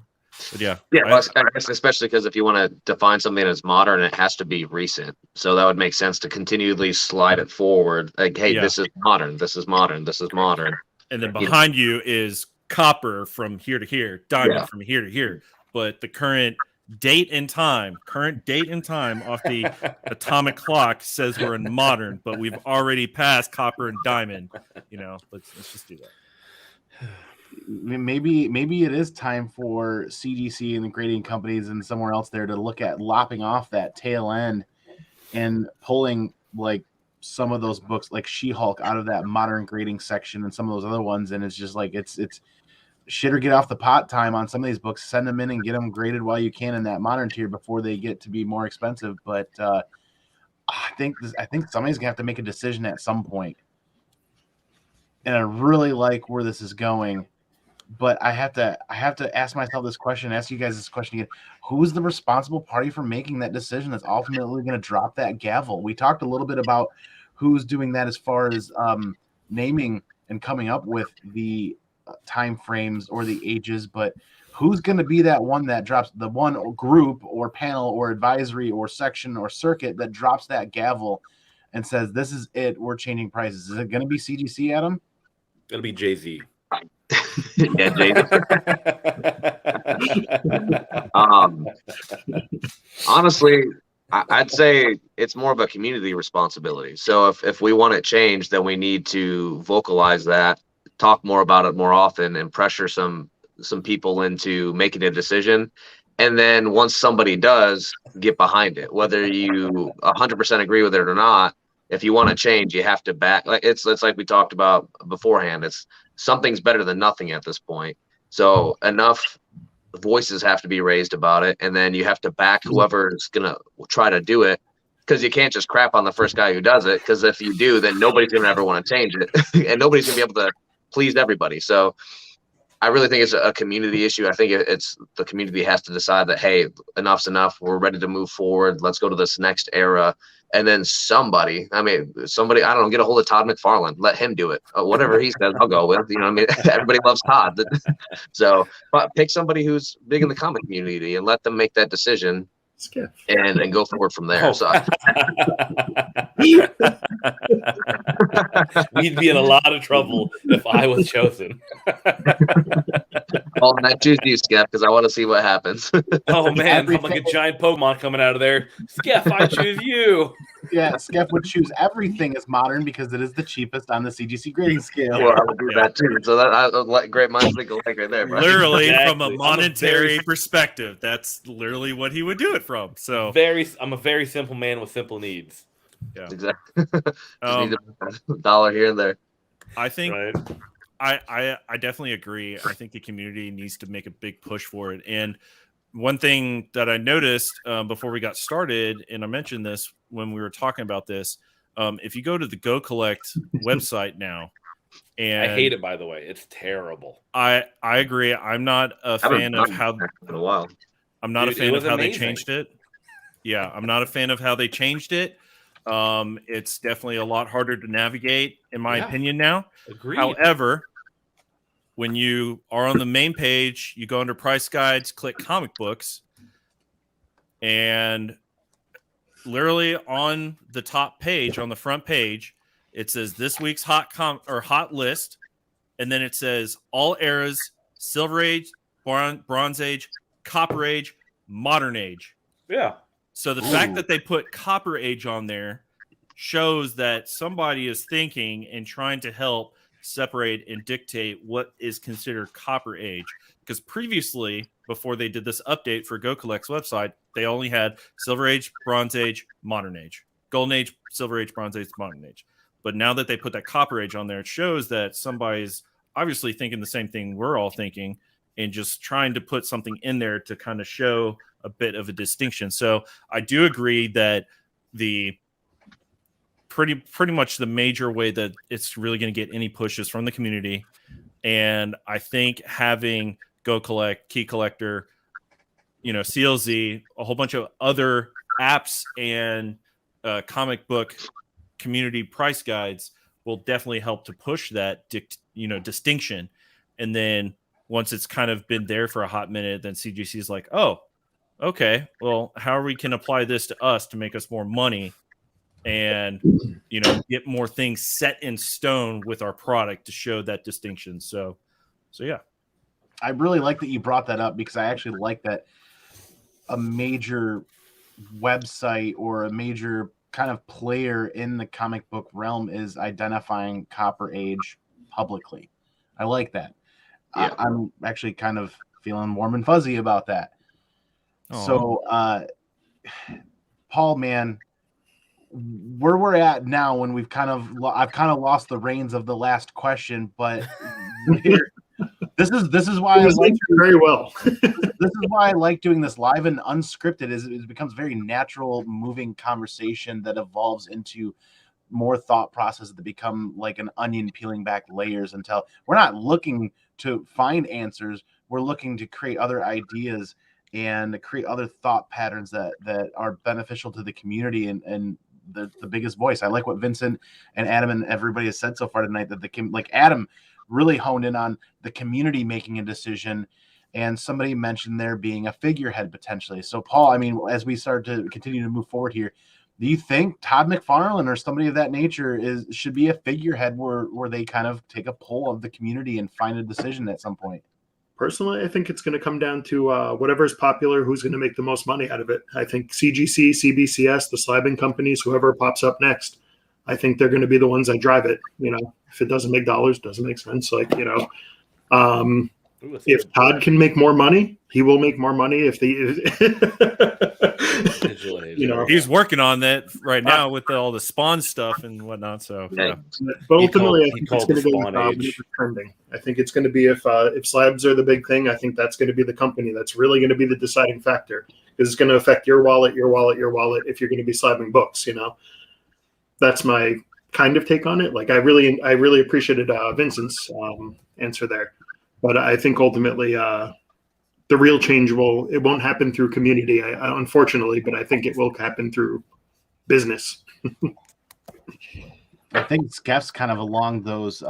But yeah, well, I guess especially because if you want to define something as modern, it has to be recent. So that would make sense to continually slide it forward. Like, hey, this is modern. This is modern. This is modern. And then behind you is copper from here to here, diamond from here to here. But the current date and time off the atomic clock says we're in modern, but we've already passed copper and diamond. Let's just do that. Maybe it is time for CGC and the grading companies and somewhere else there to look at lopping off that tail end and pulling like some of those books like She-Hulk out of that modern grading section and some of those other ones. And it's just like it's shit or get off the pot time on some of these books. Send them in and get them graded while you can in that modern tier before they get to be more expensive. But I think somebody's gonna have to make a decision at some point. And I really like where this is going. But I have to ask myself this question, ask you guys this question again. Who's the responsible party for making that decision that's ultimately going to drop that gavel? We talked a little bit about who's doing that as far as naming and coming up with the time frames or the ages, but who's going to be that one that drops, the one group or panel or advisory or section or circuit that drops that gavel and says, this is it, we're changing prices? Is it going to be CGC, Adam? It'll be Jay-Z. Yeah, Jay-Z. Honestly, I'd say it's more of a community responsibility. So if we want it changed, then we need to vocalize that, talk more about it more often, and pressure some people into making a decision. And then once somebody does, get behind it, whether you 100% agree with it or not. If you want to change, you have to back. Like it's like we talked about beforehand. It's something's better than nothing at this point. So enough voices have to be raised about it, and then you have to back whoever's gonna try to do it, because you can't just crap on the first guy who does it, because if you do, then nobody's gonna ever want to change it and nobody's gonna be able to please everybody. So I really think it's a community issue. I think it's the community has to decide that, hey, enough's enough, we're ready to move forward, let's go to this next era. And then somebody, I don't know, get a hold of Todd McFarlane, let him do it. Whatever he says, I'll go with. You know what I mean? Everybody loves Todd. So, but pick somebody who's big in the comic community and let them make that decision Skeff. and go forward from there. Oh. So we'd be in a lot of trouble if I was chosen. well, I choose you, Skeff, because I want to see what happens. Oh man, I'm like a giant Pokemon coming out of there. Skeff, I choose you. Yeah, Skeff would choose everything as modern because it is the cheapest on the CGC grading scale. Well, I would do that too. So that great minds think alike right there, bro. Literally, Exactly. from a monetary perspective, that's literally what he would do it from. So I'm a very simple man with simple needs. yeah, Exactly. Just need a dollar here and there. I think Right. I definitely agree. I think the community needs to make a big push for it. And one thing that I noticed before we got started, and I mentioned this when we were talking about this, if you go to the Go Collect website now, and I hate it, by the way. It's terrible. I agree. I'm not a fan of how in a while. I'm not Dude, a fan it of was how amazing. they changed it. Yeah, I'm not a fan of how they changed it. It's definitely a lot harder to navigate, in my Yeah. opinion now. Agreed. However, when you are on the main page, you go under price guides, click comic books, and literally on the top page, on the front page, it says this week's hot list, and then it says all eras: Silver Age, Bronze Age, Copper Age, Modern Age. Yeah. So the fact that they put Copper Age on there shows that somebody is thinking and trying to help separate and dictate what is considered Copper Age. Because previously, before they did this update for Go Collect's website, they only had Silver Age, Bronze Age, Modern Age, Golden Age, Silver Age, Bronze Age, Modern Age. But now that they put that Copper Age on there, it shows that somebody's obviously thinking the same thing we're all thinking and just trying to put something in there to kind of show a bit of a distinction. So I do agree that the pretty much the major way that it's really going to get any pushes from the community. And I think having Go Collect, Key Collector, CLZ, a whole bunch of other apps and comic book community price guides will definitely help to push that distinction. And then once it's kind of been there for a hot minute, then CGC is like, oh, okay, well, how we can apply this to us to make us more money and get more things set in stone with our product to show that distinction. So yeah. I really like that you brought that up, because I actually like that a major website or a major kind of player in the comic book realm is identifying Copper Age publicly. I like that. Yeah. I'm actually kind of feeling warm and fuzzy about that. Aww. So, Paul, man, where we're at now, when I've kind of lost the reins of the last question, but this is why I like very well. This is why I like doing this live and unscripted. It becomes very natural, moving conversation that evolves into more thought processes that become like an onion peeling back layers until we're not looking to find answers. We're looking to create other ideas and create other thought patterns that are beneficial to the community and the biggest voice. I like what Vincent and Adam and everybody has said so far tonight, that Adam really honed in on the community making a decision, and somebody mentioned there being a figurehead potentially. So Paul, I mean, as we start to continue to move forward here, do you think Todd McFarlane or somebody of that nature should be a figurehead where they kind of take a poll of the community and find a decision at some point? Personally, I think it's going to come down to whatever's popular, who's going to make the most money out of it. I think CGC, CBCS, the slabbing companies, whoever pops up next, I think they're going to be the ones that drive it. If it doesn't make dollars, doesn't make sense. If Todd can make more money, he will make more money. If he's working on that right now with all the Spawn stuff and whatnot. So, yeah. But ultimately, I think it's going to go with whatever's trending. I think it's going to be if slabs are the big thing. I think that's going to be the company that's really going to be the deciding factor, because it's going to affect your wallet. If you're going to be slabbing books, that's my kind of take on it. Like I really appreciated Vincent's answer there. But I think ultimately the real change won't happen through community, unfortunately, but I think it will happen through business. I think Skeff's kind of along those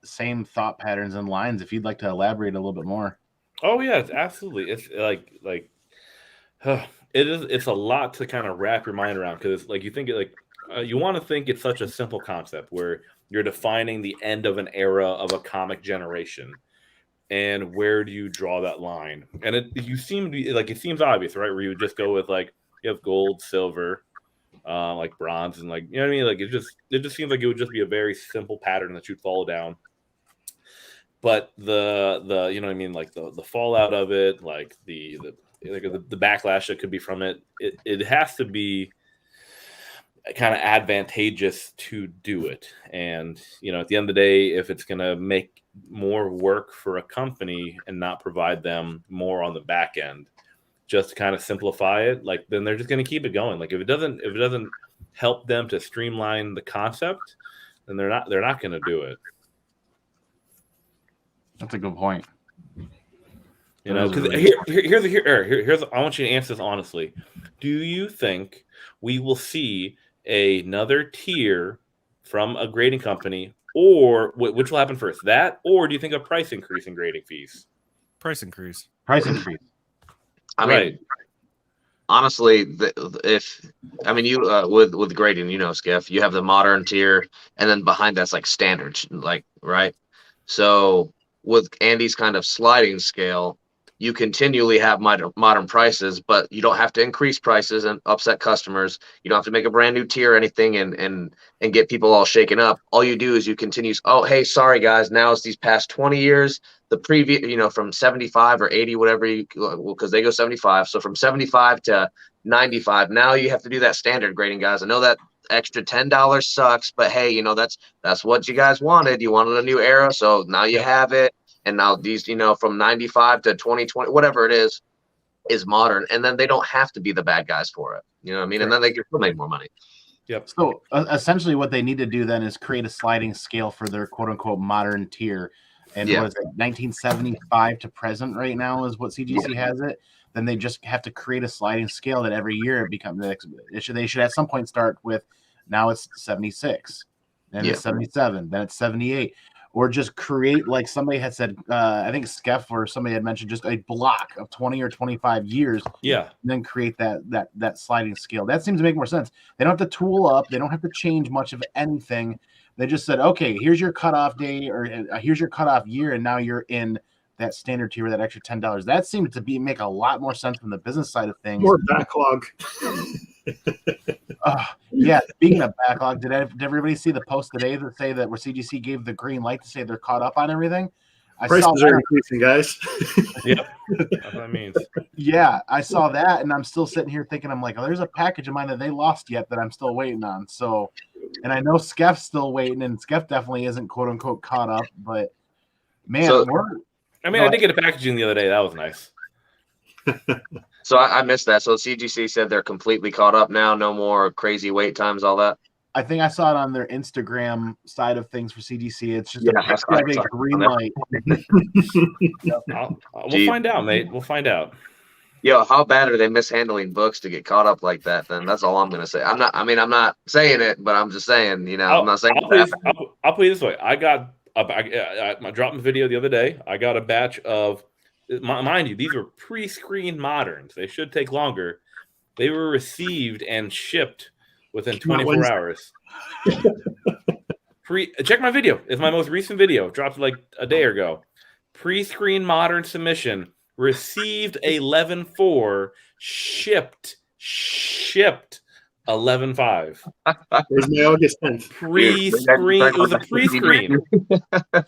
same thought patterns and lines. If you'd like to elaborate a little bit more. Oh yeah, absolutely. It's it's a lot to kind of wrap your mind around, because you think you want to think it's such a simple concept where you're defining the end of an era of a comic generation. And where do you draw that line? And it seems obvious, right? Where you would just go with you have gold, silver, bronze, and you know what I mean? It just seems like it would just be a very simple pattern that you'd follow down. But the you know what I mean, the fallout of it, the backlash that could be from it, it has to be kind of advantageous to do it. And at the end of the day, if it's going to make more work for a company and not provide them more on the back end, just to kind of simplify it, then they're just going to keep it going. If it doesn't help them to streamline the concept, then they're not going to do it. That's a good point. Because here's I want you to answer this honestly. Do you think we will see another tier from a grading company, or which will happen first? That, or do you think a price increase in grading fees? Price increase. I mean, honestly, with grading, Skeff, you have the modern tier, and then behind that's standard, right? So with Andy's kind of sliding scale, you continually have modern prices, but you don't have to increase prices and upset customers. You don't have to make a brand new tier or anything and get people all shaken up. All you do is you continue. Oh, hey, sorry guys. Now it's these past 20 years, the previous, from 75 or 80, whatever because they go 75. So from 75 to 95, now you have to do that standard grading, guys. I know that extra $10 sucks, but hey, that's what you guys wanted. You wanted a new era, so now you have it. And now these, from 95 to 2020, whatever it is modern. And then they don't have to be the bad guys for it. You know what I mean? Right. And then they can still make more money. Yep. So essentially what they need to do then is create a sliding scale for their quote unquote modern tier. And what is it, 1975 to present right now is what CGC has it. Then they just have to create a sliding scale that every year it becomes. They should at some point start with, now it's 76, then it's 77, then it's 78. Or just create, like somebody had said, I think Skeff or somebody had mentioned, just a block of 20 or 25 years. Yeah. And then create that sliding scale. That seems to make more sense. They don't have to tool up. They don't have to change much of anything. They just said, okay, here's your cutoff day, or here's your cutoff year, and now you're in that standard tier with that extra $10. That seems to make a lot more sense from the business side of things. More backlog. Yeah, speaking of backlog, did everybody see the post today that say that where CGC gave the green light to say they're caught up on everything? Prices are increasing, guys. Yeah, that's what that means. Yeah, I saw that, and I'm still sitting here thinking, I'm like, oh, there's a package of mine that they lost yet that I'm still waiting on. So, and I know Skeff's still waiting, and Skeff definitely isn't quote unquote caught up, but man, I did get a packaging the other day. That was nice. So I missed that. So CGC said they're completely caught up now. No more crazy wait times, all that. I think I saw it on their Instagram side of things for CGC. It's just a green light. We'll find out, mate. We'll find out. Yo, how bad are they mishandling books to get caught up like that? Then that's all I'm gonna say. I'm not saying it, but I'm just saying. I'm not saying. I'll put it this way. I dropped a video the other day. I got a batch of. Mind you, these were pre-screened moderns. They should take longer. They were received and shipped within 24 hours. Check my video. It's my most recent video. Dropped like a day ago. Pre-screen Modern submission received 11.4, shipped 11.5. Where's my August 10th? Pre-screen. It was a pre-screen. That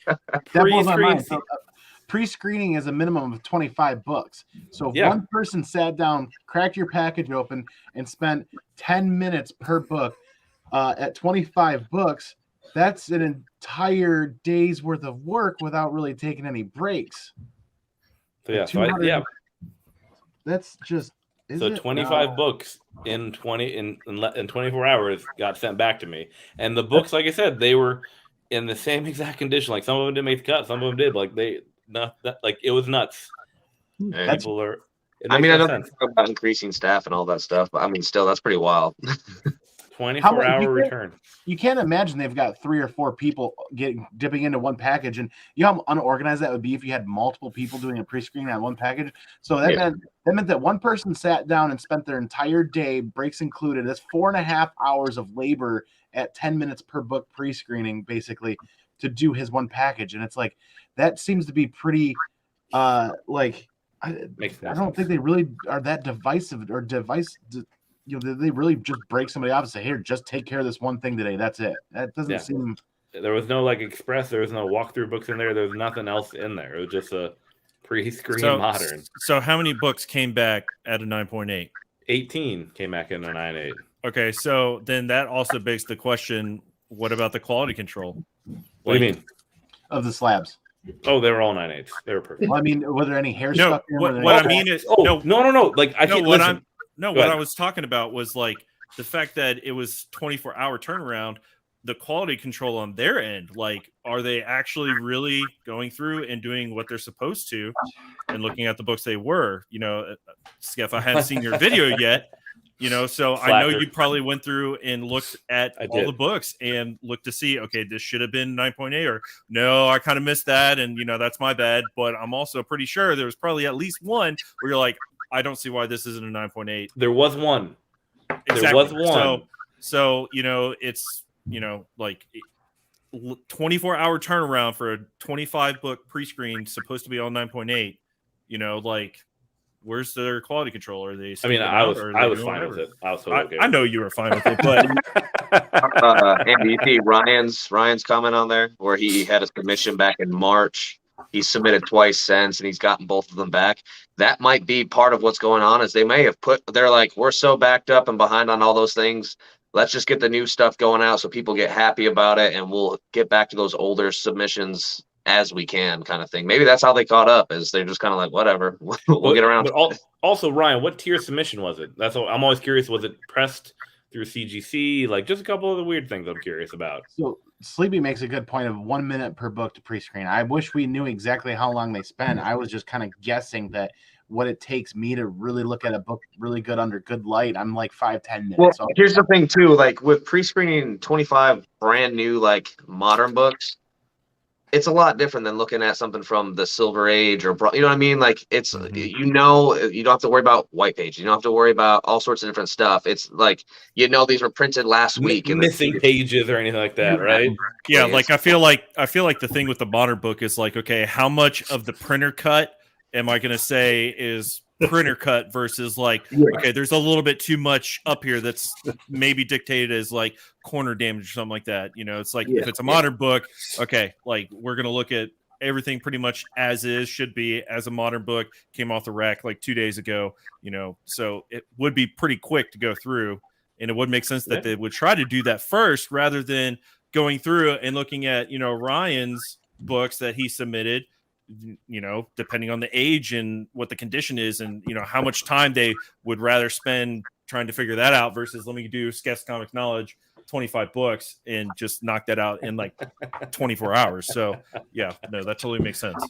blows my mind. Pre-screen. So, pre-screening is a minimum of $25. So if Yeah. one person sat down, cracked your package open, and spent 10 minutes per book at $25, that's an entire day's worth of work without really taking any breaks. So yeah, That's just so 25 books in 24 hours got sent back to me, and the books, like I said, they were in the same exact condition. Like some of them didn't make the cut, some of them did. Like it was nuts. People are. I mean, I don't think about increasing staff and all that stuff, but I mean, still, that's pretty wild. 24-hour return. You can't imagine they've got 3 or 4 people dipping into one package, and you know how unorganized that would be if you had multiple people doing a pre-screen on one package. So that meant that one person sat down and spent their entire day, breaks included. That's 4.5 hours of labor at 10 minutes per book pre-screening, basically, to do his one package. And it's like that seems to be pretty I don't think they really are that divisive or you know, they really just break somebody off and say, here, just take care of this one thing today. That's it. That doesn't seem. There was no express. There was no walkthrough books in there. There was nothing else in there. It was just a pre-screen Modern. So how many books came back at a 9.8? 18 came back in a 9.8. Okay, so then that also begs the question: what about the quality control? What do you mean? Of the slabs. Oh, they were all 9.8s. They were perfect. Well, I mean, were there any hair No, stuff? what I mean is, no. Like I can't listen. What I was talking about was like the fact that it was 24-hour turnaround, the quality control on their end. Like, are they actually really going through and doing what they're supposed to and looking at the books they were? You know, Skeff, I hadn't seen your video yet, you know, so I know you probably went through and looked at all the books and looked to see, okay, this should have been 9.8 or no, I kind of missed that. And, you know, that's my bad. But I'm also pretty sure there was probably at least one where you're like, I don't see why this isn't a 9.8. There was one. Exactly. There was one. So you know, it's, you know, like 24-hour turnaround for a 25-book pre-screen supposed to be on 9.8. You know, like, where's their quality control? Are they? I mean, I was fine with it. I was totally okay. I know you were fine with it, but Andy, you see Ryan's comment on there where he had a submission back in March. He's submitted twice since, and he's gotten both of them back. That might be part of what's going on. Is they may have they're like, we're so backed up and behind on all those things. Let's just get the new stuff going out so people get happy about it, and we'll get back to those older submissions as we can, kind of thing. Maybe that's how they caught up. Is they're just kind of like, whatever, we'll get around. But also, Ryan, what tier submission was it? That's what I'm always curious. Was it pressed through CGC? Like, just a couple of the weird things I'm curious about. So Sleepy makes a good point of 1 minute per book to pre-screen. I wish we knew exactly how long they spend. I was just kind of guessing that what it takes me to really look at a book really good under good light, I'm like 5-10 minutes. Well, so here's the thing too, like with pre-screening 25 brand new like modern books, it's a lot different than looking at something from the Silver Age or, you know what I mean? Like it's, you know, you don't have to worry about white page. You don't have to worry about all sorts of different stuff. It's like, you know, these were printed last week and missing pages or anything like that, right? Yeah. Like, I feel like the thing with the modern book is like, okay, how much of the printer cut am I going to say is printer cut versus like, okay, there's a little bit too much up here that's maybe dictated as like corner damage or something like that. You know, it's like if it's a modern book, okay, like we're going to look at everything pretty much as is, should be as a modern book, came off the rack like 2 days ago, you know, so it would be pretty quick to go through, and it would make sense that they would try to do that first rather than going through and looking at, you know, Ryan's books that he submitted, you know, depending on the age and what the condition is, and, you know, how much time they would rather spend trying to figure that out versus let me do Skeff's Comic Knowledge, 25 books, and just knock that out in like 24 hours. So yeah, no, that totally makes sense.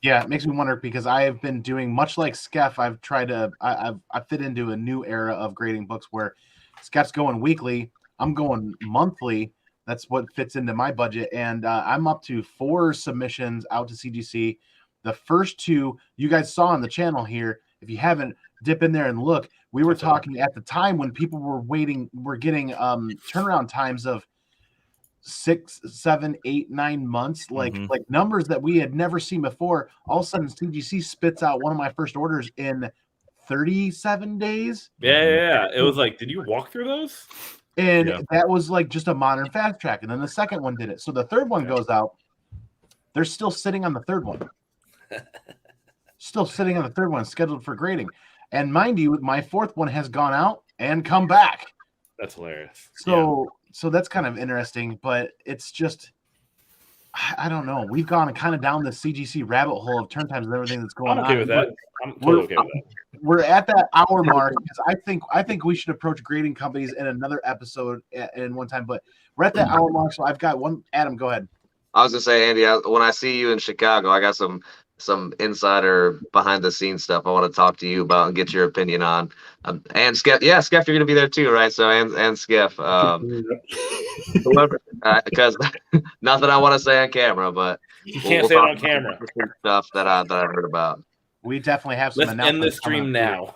Yeah, it makes me wonder because I have been doing much like Skeff. I've tried to, I fit into a new era of grading books where Skeff's going weekly, I'm going monthly. That's what fits into my budget. And I'm up to 4 submissions out to CGC. The first 2 you guys saw on the channel here. If you haven't, dip in there and look. We were talking at the time when people were getting turnaround times of 6, 7, 8, 9 months, like numbers that we had never seen before. All of a sudden, CGC spits out one of my first orders in 37 days. Yeah. It was like, did you walk through those? And that was like just a modern fast track. And then the second one did it. So the third one goes out. They're still sitting on the third one. Scheduled for grading. And mind you, my fourth one has gone out and come back. That's hilarious. So that's kind of interesting, but it's just, I don't know. We've gone kind of down the CGC rabbit hole of turn times and everything that's going on. I'm okay with that. I'm totally okay with that. We're at that hour mark because I think we should approach grading companies in another episode in one time. But we're at that hour mark, so I've got one. Adam, go ahead. I was gonna say, Andy, when I see you in Chicago, I got some insider behind the scenes stuff I want to talk to you about and get your opinion on. And Skeff, Skeff, you're gonna be there too, right? So and Skeff, because not that I want to say on camera, but you can't say it on camera. Stuff that I heard about. We definitely have some. Let's end the stream now.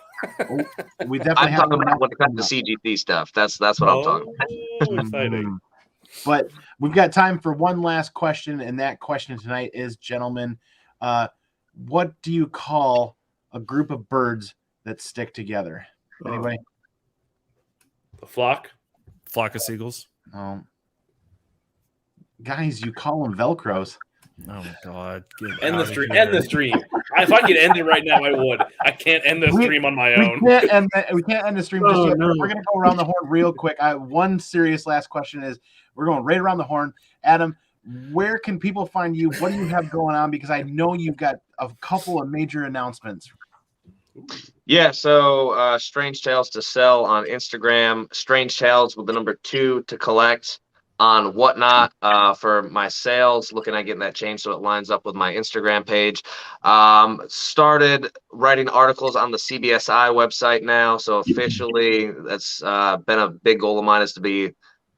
We definitely I'm talking about when it comes to CGC stuff. That's what I'm talking about. Exciting. But we've got time for one last question, and that question tonight is, gentlemen, what do you call a group of birds that stick together? Anybody? A flock of seagulls. Guys, you call them Velcros. Oh my God! End the stream. End the stream. If I could end it right now, I would. I can't end the stream on my own. We can't end the stream just yet. No. We're gonna go around the horn real quick. One serious last question is, we're going right around the horn. Adam, where can people find you? What do you have going on? Because I know you've got a couple of major announcements. Yeah, so Strange Tales to sell on Instagram, Strange Tales with the number 2 to collect on Whatnot for my sales, looking at getting that changed so it lines up with my Instagram page. Started writing articles on the CBSI website now, so officially that's been a big goal of mine, is to be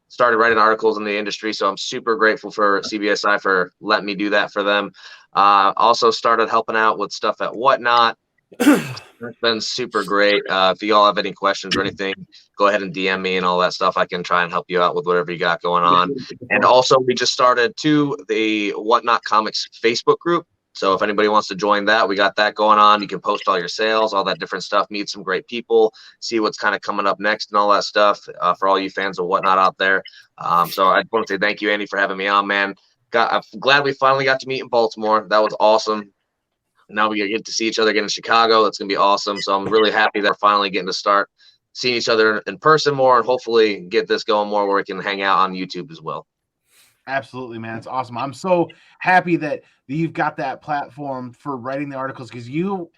started writing articles in the industry. So I'm super grateful for CBSI for letting me do that for them. Also started helping out with stuff at Whatnot. It's been super great. If you all have any questions or anything, go ahead and DM me and all that stuff. I can try and help you out with whatever you got going on. And also, we just started the Whatnot Comics Facebook group. So if anybody wants to join that, we got that going on. You can post all your sales, all that different stuff, meet some great people, see what's kind of coming up next and all that stuff for all you fans of Whatnot out there. So I want to say thank you, Andy, for having me on, man. I'm glad we finally got to meet in Baltimore. That was awesome. Now we get to see each other again in Chicago. That's going to be awesome. So I'm really happy that we're finally getting to start seeing each other in person more, and hopefully get this going more where we can hang out on YouTube as well. Absolutely, man. It's awesome. I'm so happy that you've got that platform for writing the articles, because you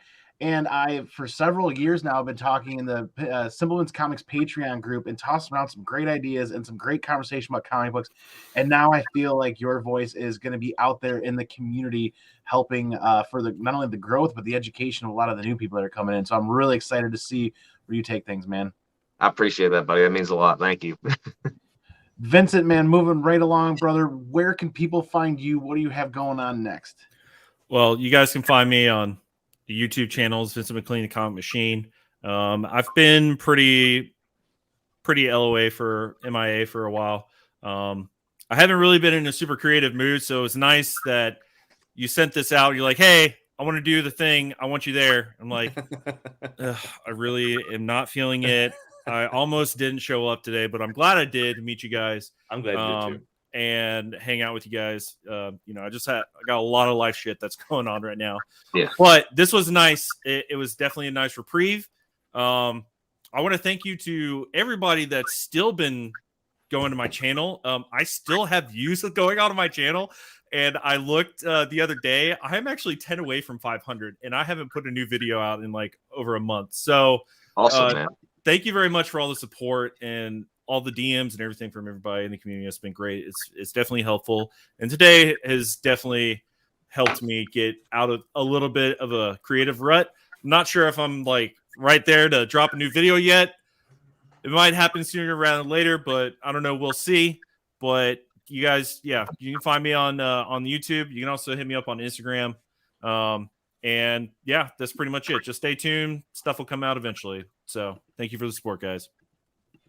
and I, for several years now, have been talking in the Simpleman's Comics Patreon group and tossing around some great ideas and some great conversation about comic books. And now I feel like your voice is going to be out there in the community, helping for not only the growth, but the education of a lot of the new people that are coming in. So I'm really excited to see where you take things, man. I appreciate that, buddy. That means a lot. Thank you. Vincent, man, moving right along, brother. Where can people find you? What do you have going on next? Well, you guys can find me on the YouTube channels, Vincent Mclean, the Comic Machine. I've been pretty MIA for a while. I haven't really been in a super creative mood, so it's nice that you sent this out. You're like, hey, I want to do the thing. I want you there. I'm like, I really am not feeling it. I almost didn't show up today, but I'm glad I did to meet you guys. I'm glad you did too. And hang out with you guys. I got a lot of life shit that's going on right now. Yeah. But this was nice. It was definitely a nice reprieve. I want to thank you to everybody that's still been going to my channel. I still have views going on my channel. And I looked the other day, I'm actually 10 away from 500, and I haven't put a new video out in like over a month. So awesome, man. Thank you very much for all the support and all the DMs and everything from everybody in the community. It's been great. It's definitely helpful. And today has definitely helped me get out of a little bit of a creative rut. I'm not sure if I'm like right there to drop a new video yet. It might happen sooner rather than later, but I don't know. We'll see. But you guys, you can find me on YouTube. You can also hit me up on Instagram. And yeah, that's pretty much it. Just stay tuned. Stuff will come out eventually. So thank you for the support, guys.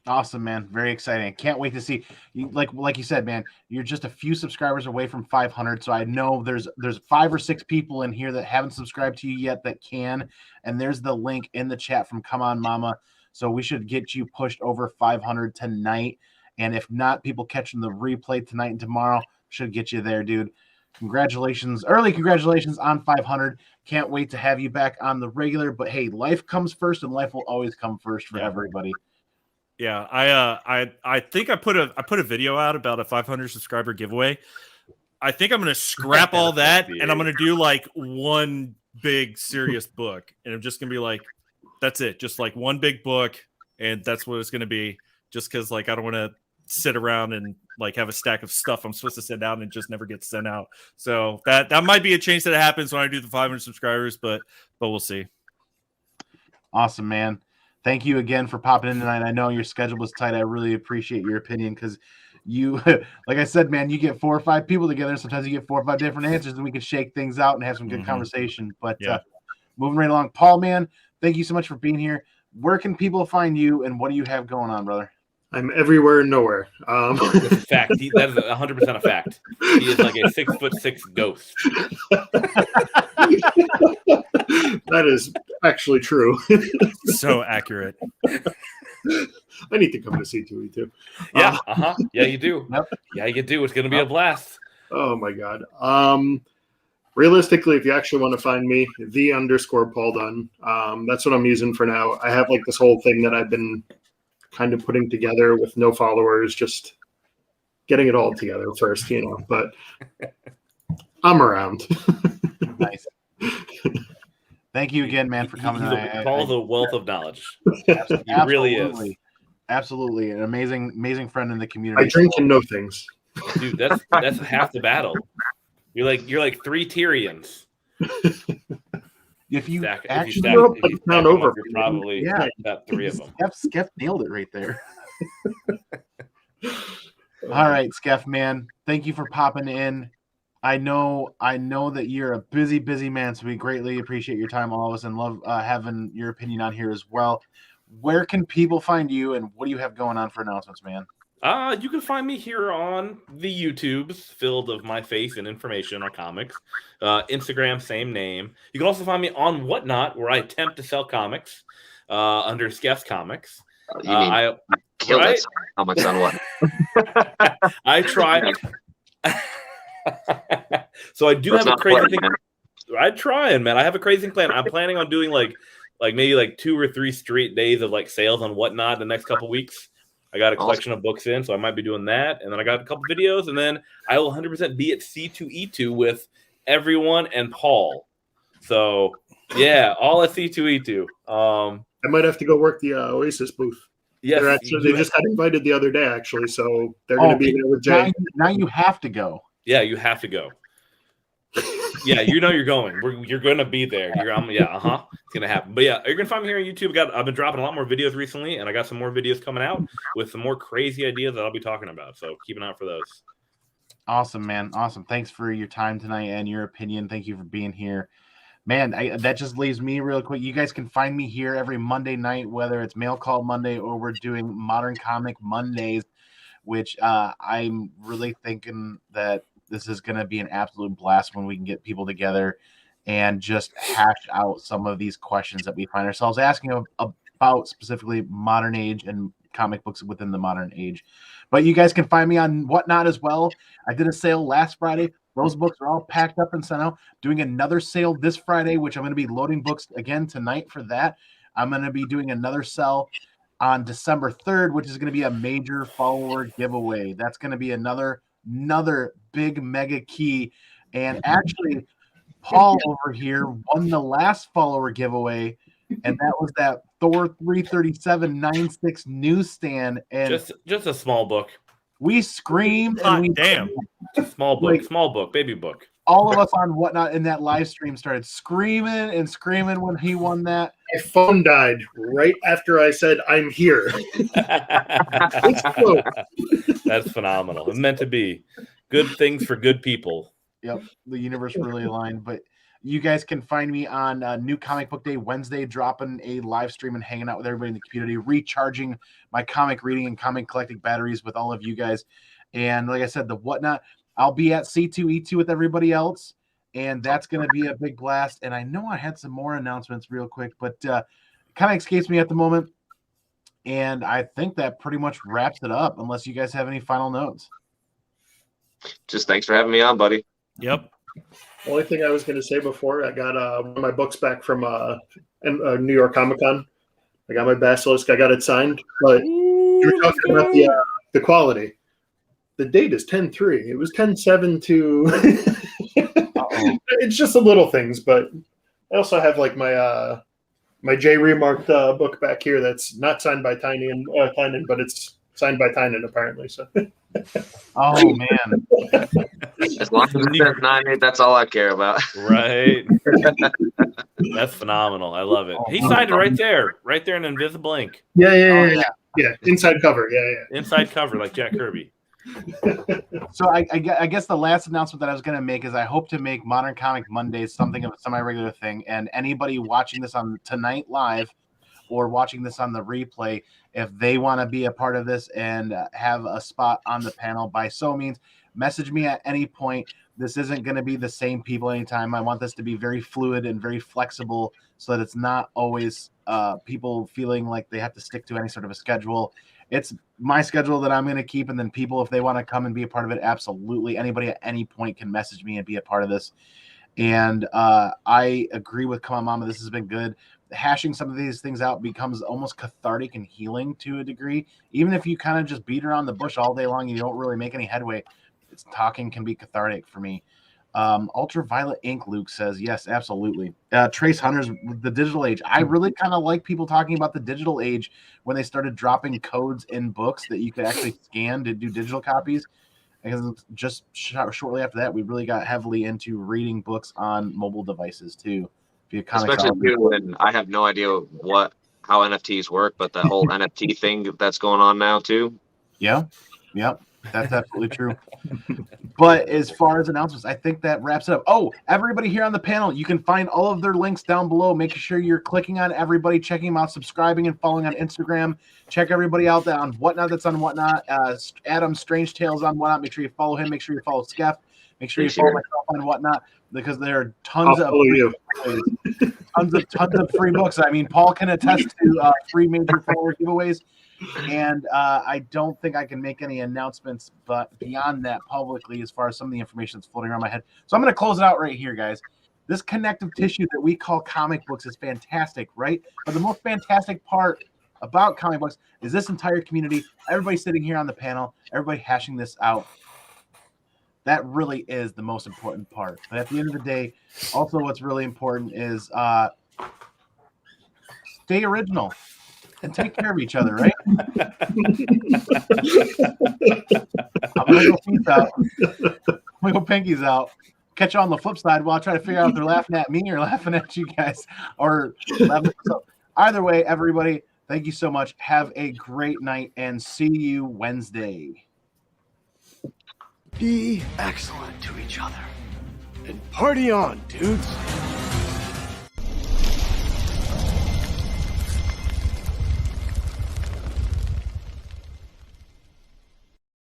Awesome, man. Very exciting. Can't wait to see you. Like you said, man, you're just a few subscribers away from 500. So I know there's 5 or 6 people in here that haven't subscribed to you yet that can. And there's the link in the chat from Come On Mama. So we should get you pushed over 500 tonight. And if not, people catching the replay tonight and tomorrow should get you there, dude. Congratulations. Early congratulations on 500. Can't wait to have you back on the regular. But hey, life comes first, and life will always come first for everybody. Yeah, I think I put a video out about a 500 subscriber giveaway. I think I'm gonna scrap all that, and I'm gonna do like one big serious book, and I'm just gonna be like, that's it, just like one big book, and that's what it's gonna be. Just because like I don't want to sit around and like have a stack of stuff I'm supposed to send out and it just never gets sent out. So that might be a change that happens when I do the 500 subscribers, but we'll see. Awesome, man. Thank you again for popping in tonight. I know your schedule was tight. I really appreciate your opinion because you, like I said, man, you get 4 or 5 people together. Sometimes you get 4 or 5 different answers, and we can shake things out and have some good conversation. But moving right along, Paul, man, thank you so much for being here. Where can people find you, and what do you have going on, brother? I'm everywhere and nowhere. That's a fact. That is 100% a fact. He is like a 6'6" ghost. That is actually true. So accurate. I need to come to C2E2. Yeah, yeah, you do. Yep. Yeah, you do. It's going to be a blast. Oh my god. Realistically, if you actually want to find me, _Paul Dunn. That's what I'm using for now. I have like this whole thing that I've been kind of putting together with no followers, just getting it all together first, but I'm around. Nice. Thank you again, man, for coming. Paul's a wealth of knowledge. Absolutely. He really is. Absolutely. An amazing friend in the community. I drink and know things. Dude, that's half the battle. You're like 3 Tyrions. If you actually over, you're probably about 3 of them. Skeff nailed it right there. All right, Skeff, man. Thank you for popping in. I know that you're a busy man, so we greatly appreciate your time, all of us, and love having your opinion on here as well. Where can people find you, and what do you have going on for announcements, man? You can find me here on the YouTubes, filled of my face and information on comics. Instagram, same name. You can also find me on Whatnot, where I attempt to sell comics under Skeff's Comics. I killed it. Comics on what? I try. So I do have a crazy thing. I'm trying, man. I have a crazy plan. I'm planning on doing like maybe like 2 or 3 straight days of like sales on Whatnot the next couple weeks. I got a collection of books in, so I might be doing that. And then I got a couple videos, and then I will 100% be at C2E2 with everyone and Paul. So, yeah, all at C2E2. I might have to go work the Oasis booth. Yes, they just got invited the other day, actually, so they're going to be there with Jay. Now you have to go. Yeah, you have to go. Yeah, you're going. You're going to be there. It's going to happen. But yeah, you're going to find me here on YouTube. I've been dropping a lot more videos recently, and I got some more videos coming out with some more crazy ideas that I'll be talking about. So keep an eye out for those. Awesome, man. Awesome. Thanks for your time tonight and your opinion. Thank you for being here. Man, that just leaves me real quick. You guys can find me here every Monday night, whether it's Mail Call Monday or we're doing Modern Comic Mondaze, which I'm really thinking that this is going to be an absolute blast when we can get people together and just hash out some of these questions that we find ourselves asking about, specifically modern age and comic books within the modern age. But you guys can find me on Whatnot as well. I did a sale last Friday. Those books are all packed up and sent out. Doing another sale this Friday, which I'm going to be loading books again tonight for that. I'm going to be doing another sale on December 3rd, which is going to be a major follower giveaway. That's going to be another big mega key. And actually, Paul over here won the last follower giveaway, and that was that Thor 337.96 newsstand. And just a small book. We screamed. And damn. Small book, baby book. All of us on Whatnot in that live stream started screaming when he won that. My phone died right after I said, I'm here. That's phenomenal. It's meant to be. Good things for good people. Yep. The universe really aligned. But You guys can find me on New Comic Book Day Wednesday, dropping a live stream and hanging out with everybody in the community, recharging my comic reading and comic collecting batteries with all of you guys. And like I said, the Whatnot, I'll be at C2E2 with everybody else, and that's going to be a big blast. And I know I had some more announcements real quick, but it kind of escapes me at the moment. And I think that pretty much wraps it up, unless you guys have any final notes. Just thanks for having me on, buddy. Yep. Only thing I was going to say before, I got one of my books back from New York Comic Con. I got my Basilisk. I got it signed. But you're talking about the quality. The date is 10/3. It was 10/7 to. It's just the little things, but I also have like my my J remarked book back here that's not signed by Tynan, but it's signed by Tynan apparently. So. Oh man! As long as it says 9/8, that's all I care about. Right. That's phenomenal. I love it. He signed it right there in invisible ink. Yeah. Inside cover. Yeah. Inside cover, like Jack Kirby. So I guess the last announcement that I was going to make is I hope to make Modern Comic Mondaze something of a semi-regular thing. And anybody watching this on tonight live or watching this on the replay, if they want to be a part of this and have a spot on the panel, by so means, message me at any point. This isn't going to be the same people anytime. I want this to be very fluid and very flexible so that it's not always people feeling like they have to stick to any sort of a schedule. It's my schedule that I'm going to keep, and then people, if they want to come and be a part of it, absolutely. Anybody at any point can message me and be a part of this. And I agree with Come On Mama. This has been good. Hashing some of these things out becomes almost cathartic and healing to a degree. Even if you kind of just beat around the bush all day long and you don't really make any headway, talking can be cathartic for me. Ultraviolet Ink, Luke says, yes, absolutely. Trace Hunters, the digital age. I really kind of like people talking about the digital age when they started dropping codes in books that you could actually scan to do digital copies. Because just shortly after that, we really got heavily into reading books on mobile devices too. Especially too, when I have no idea how NFTs work, but the whole NFT thing that's going on now too. Yeah. That's absolutely true. But as far as announcements, I think that wraps it up. Oh, everybody here on the panel, you can find all of their links down below. Make sure you're clicking on everybody, checking them out, subscribing and following on Instagram. Check everybody out there on Whatnot. That's on Whatnot. Adam Strange Tales on Whatnot. Make sure you follow him. Make sure you follow Skeff. Make sure you follow myself on Whatnot, because there are tons of free books. I mean, Paul can attest to 3 major follower giveaways. And I don't think I can make any announcements but beyond that publicly as far as some of the information that's floating around my head. So I'm going to close it out right here, guys. This connective tissue that we call comic books is fantastic, right? But the most fantastic part about comic books is this entire community, everybody sitting here on the panel, everybody hashing this out. That really is the most important part. But at the end of the day, also what's really important is stay original. And take care of each other, right? I'm gonna go feet out. I'm gonna go pinkies out. Catch you on the flip side while I try to figure out if they're laughing at me or laughing at you guys, or laughing at myself. Either way, everybody, thank you so much. Have a great night and see you Wednesday. Be excellent to each other and party on, dudes.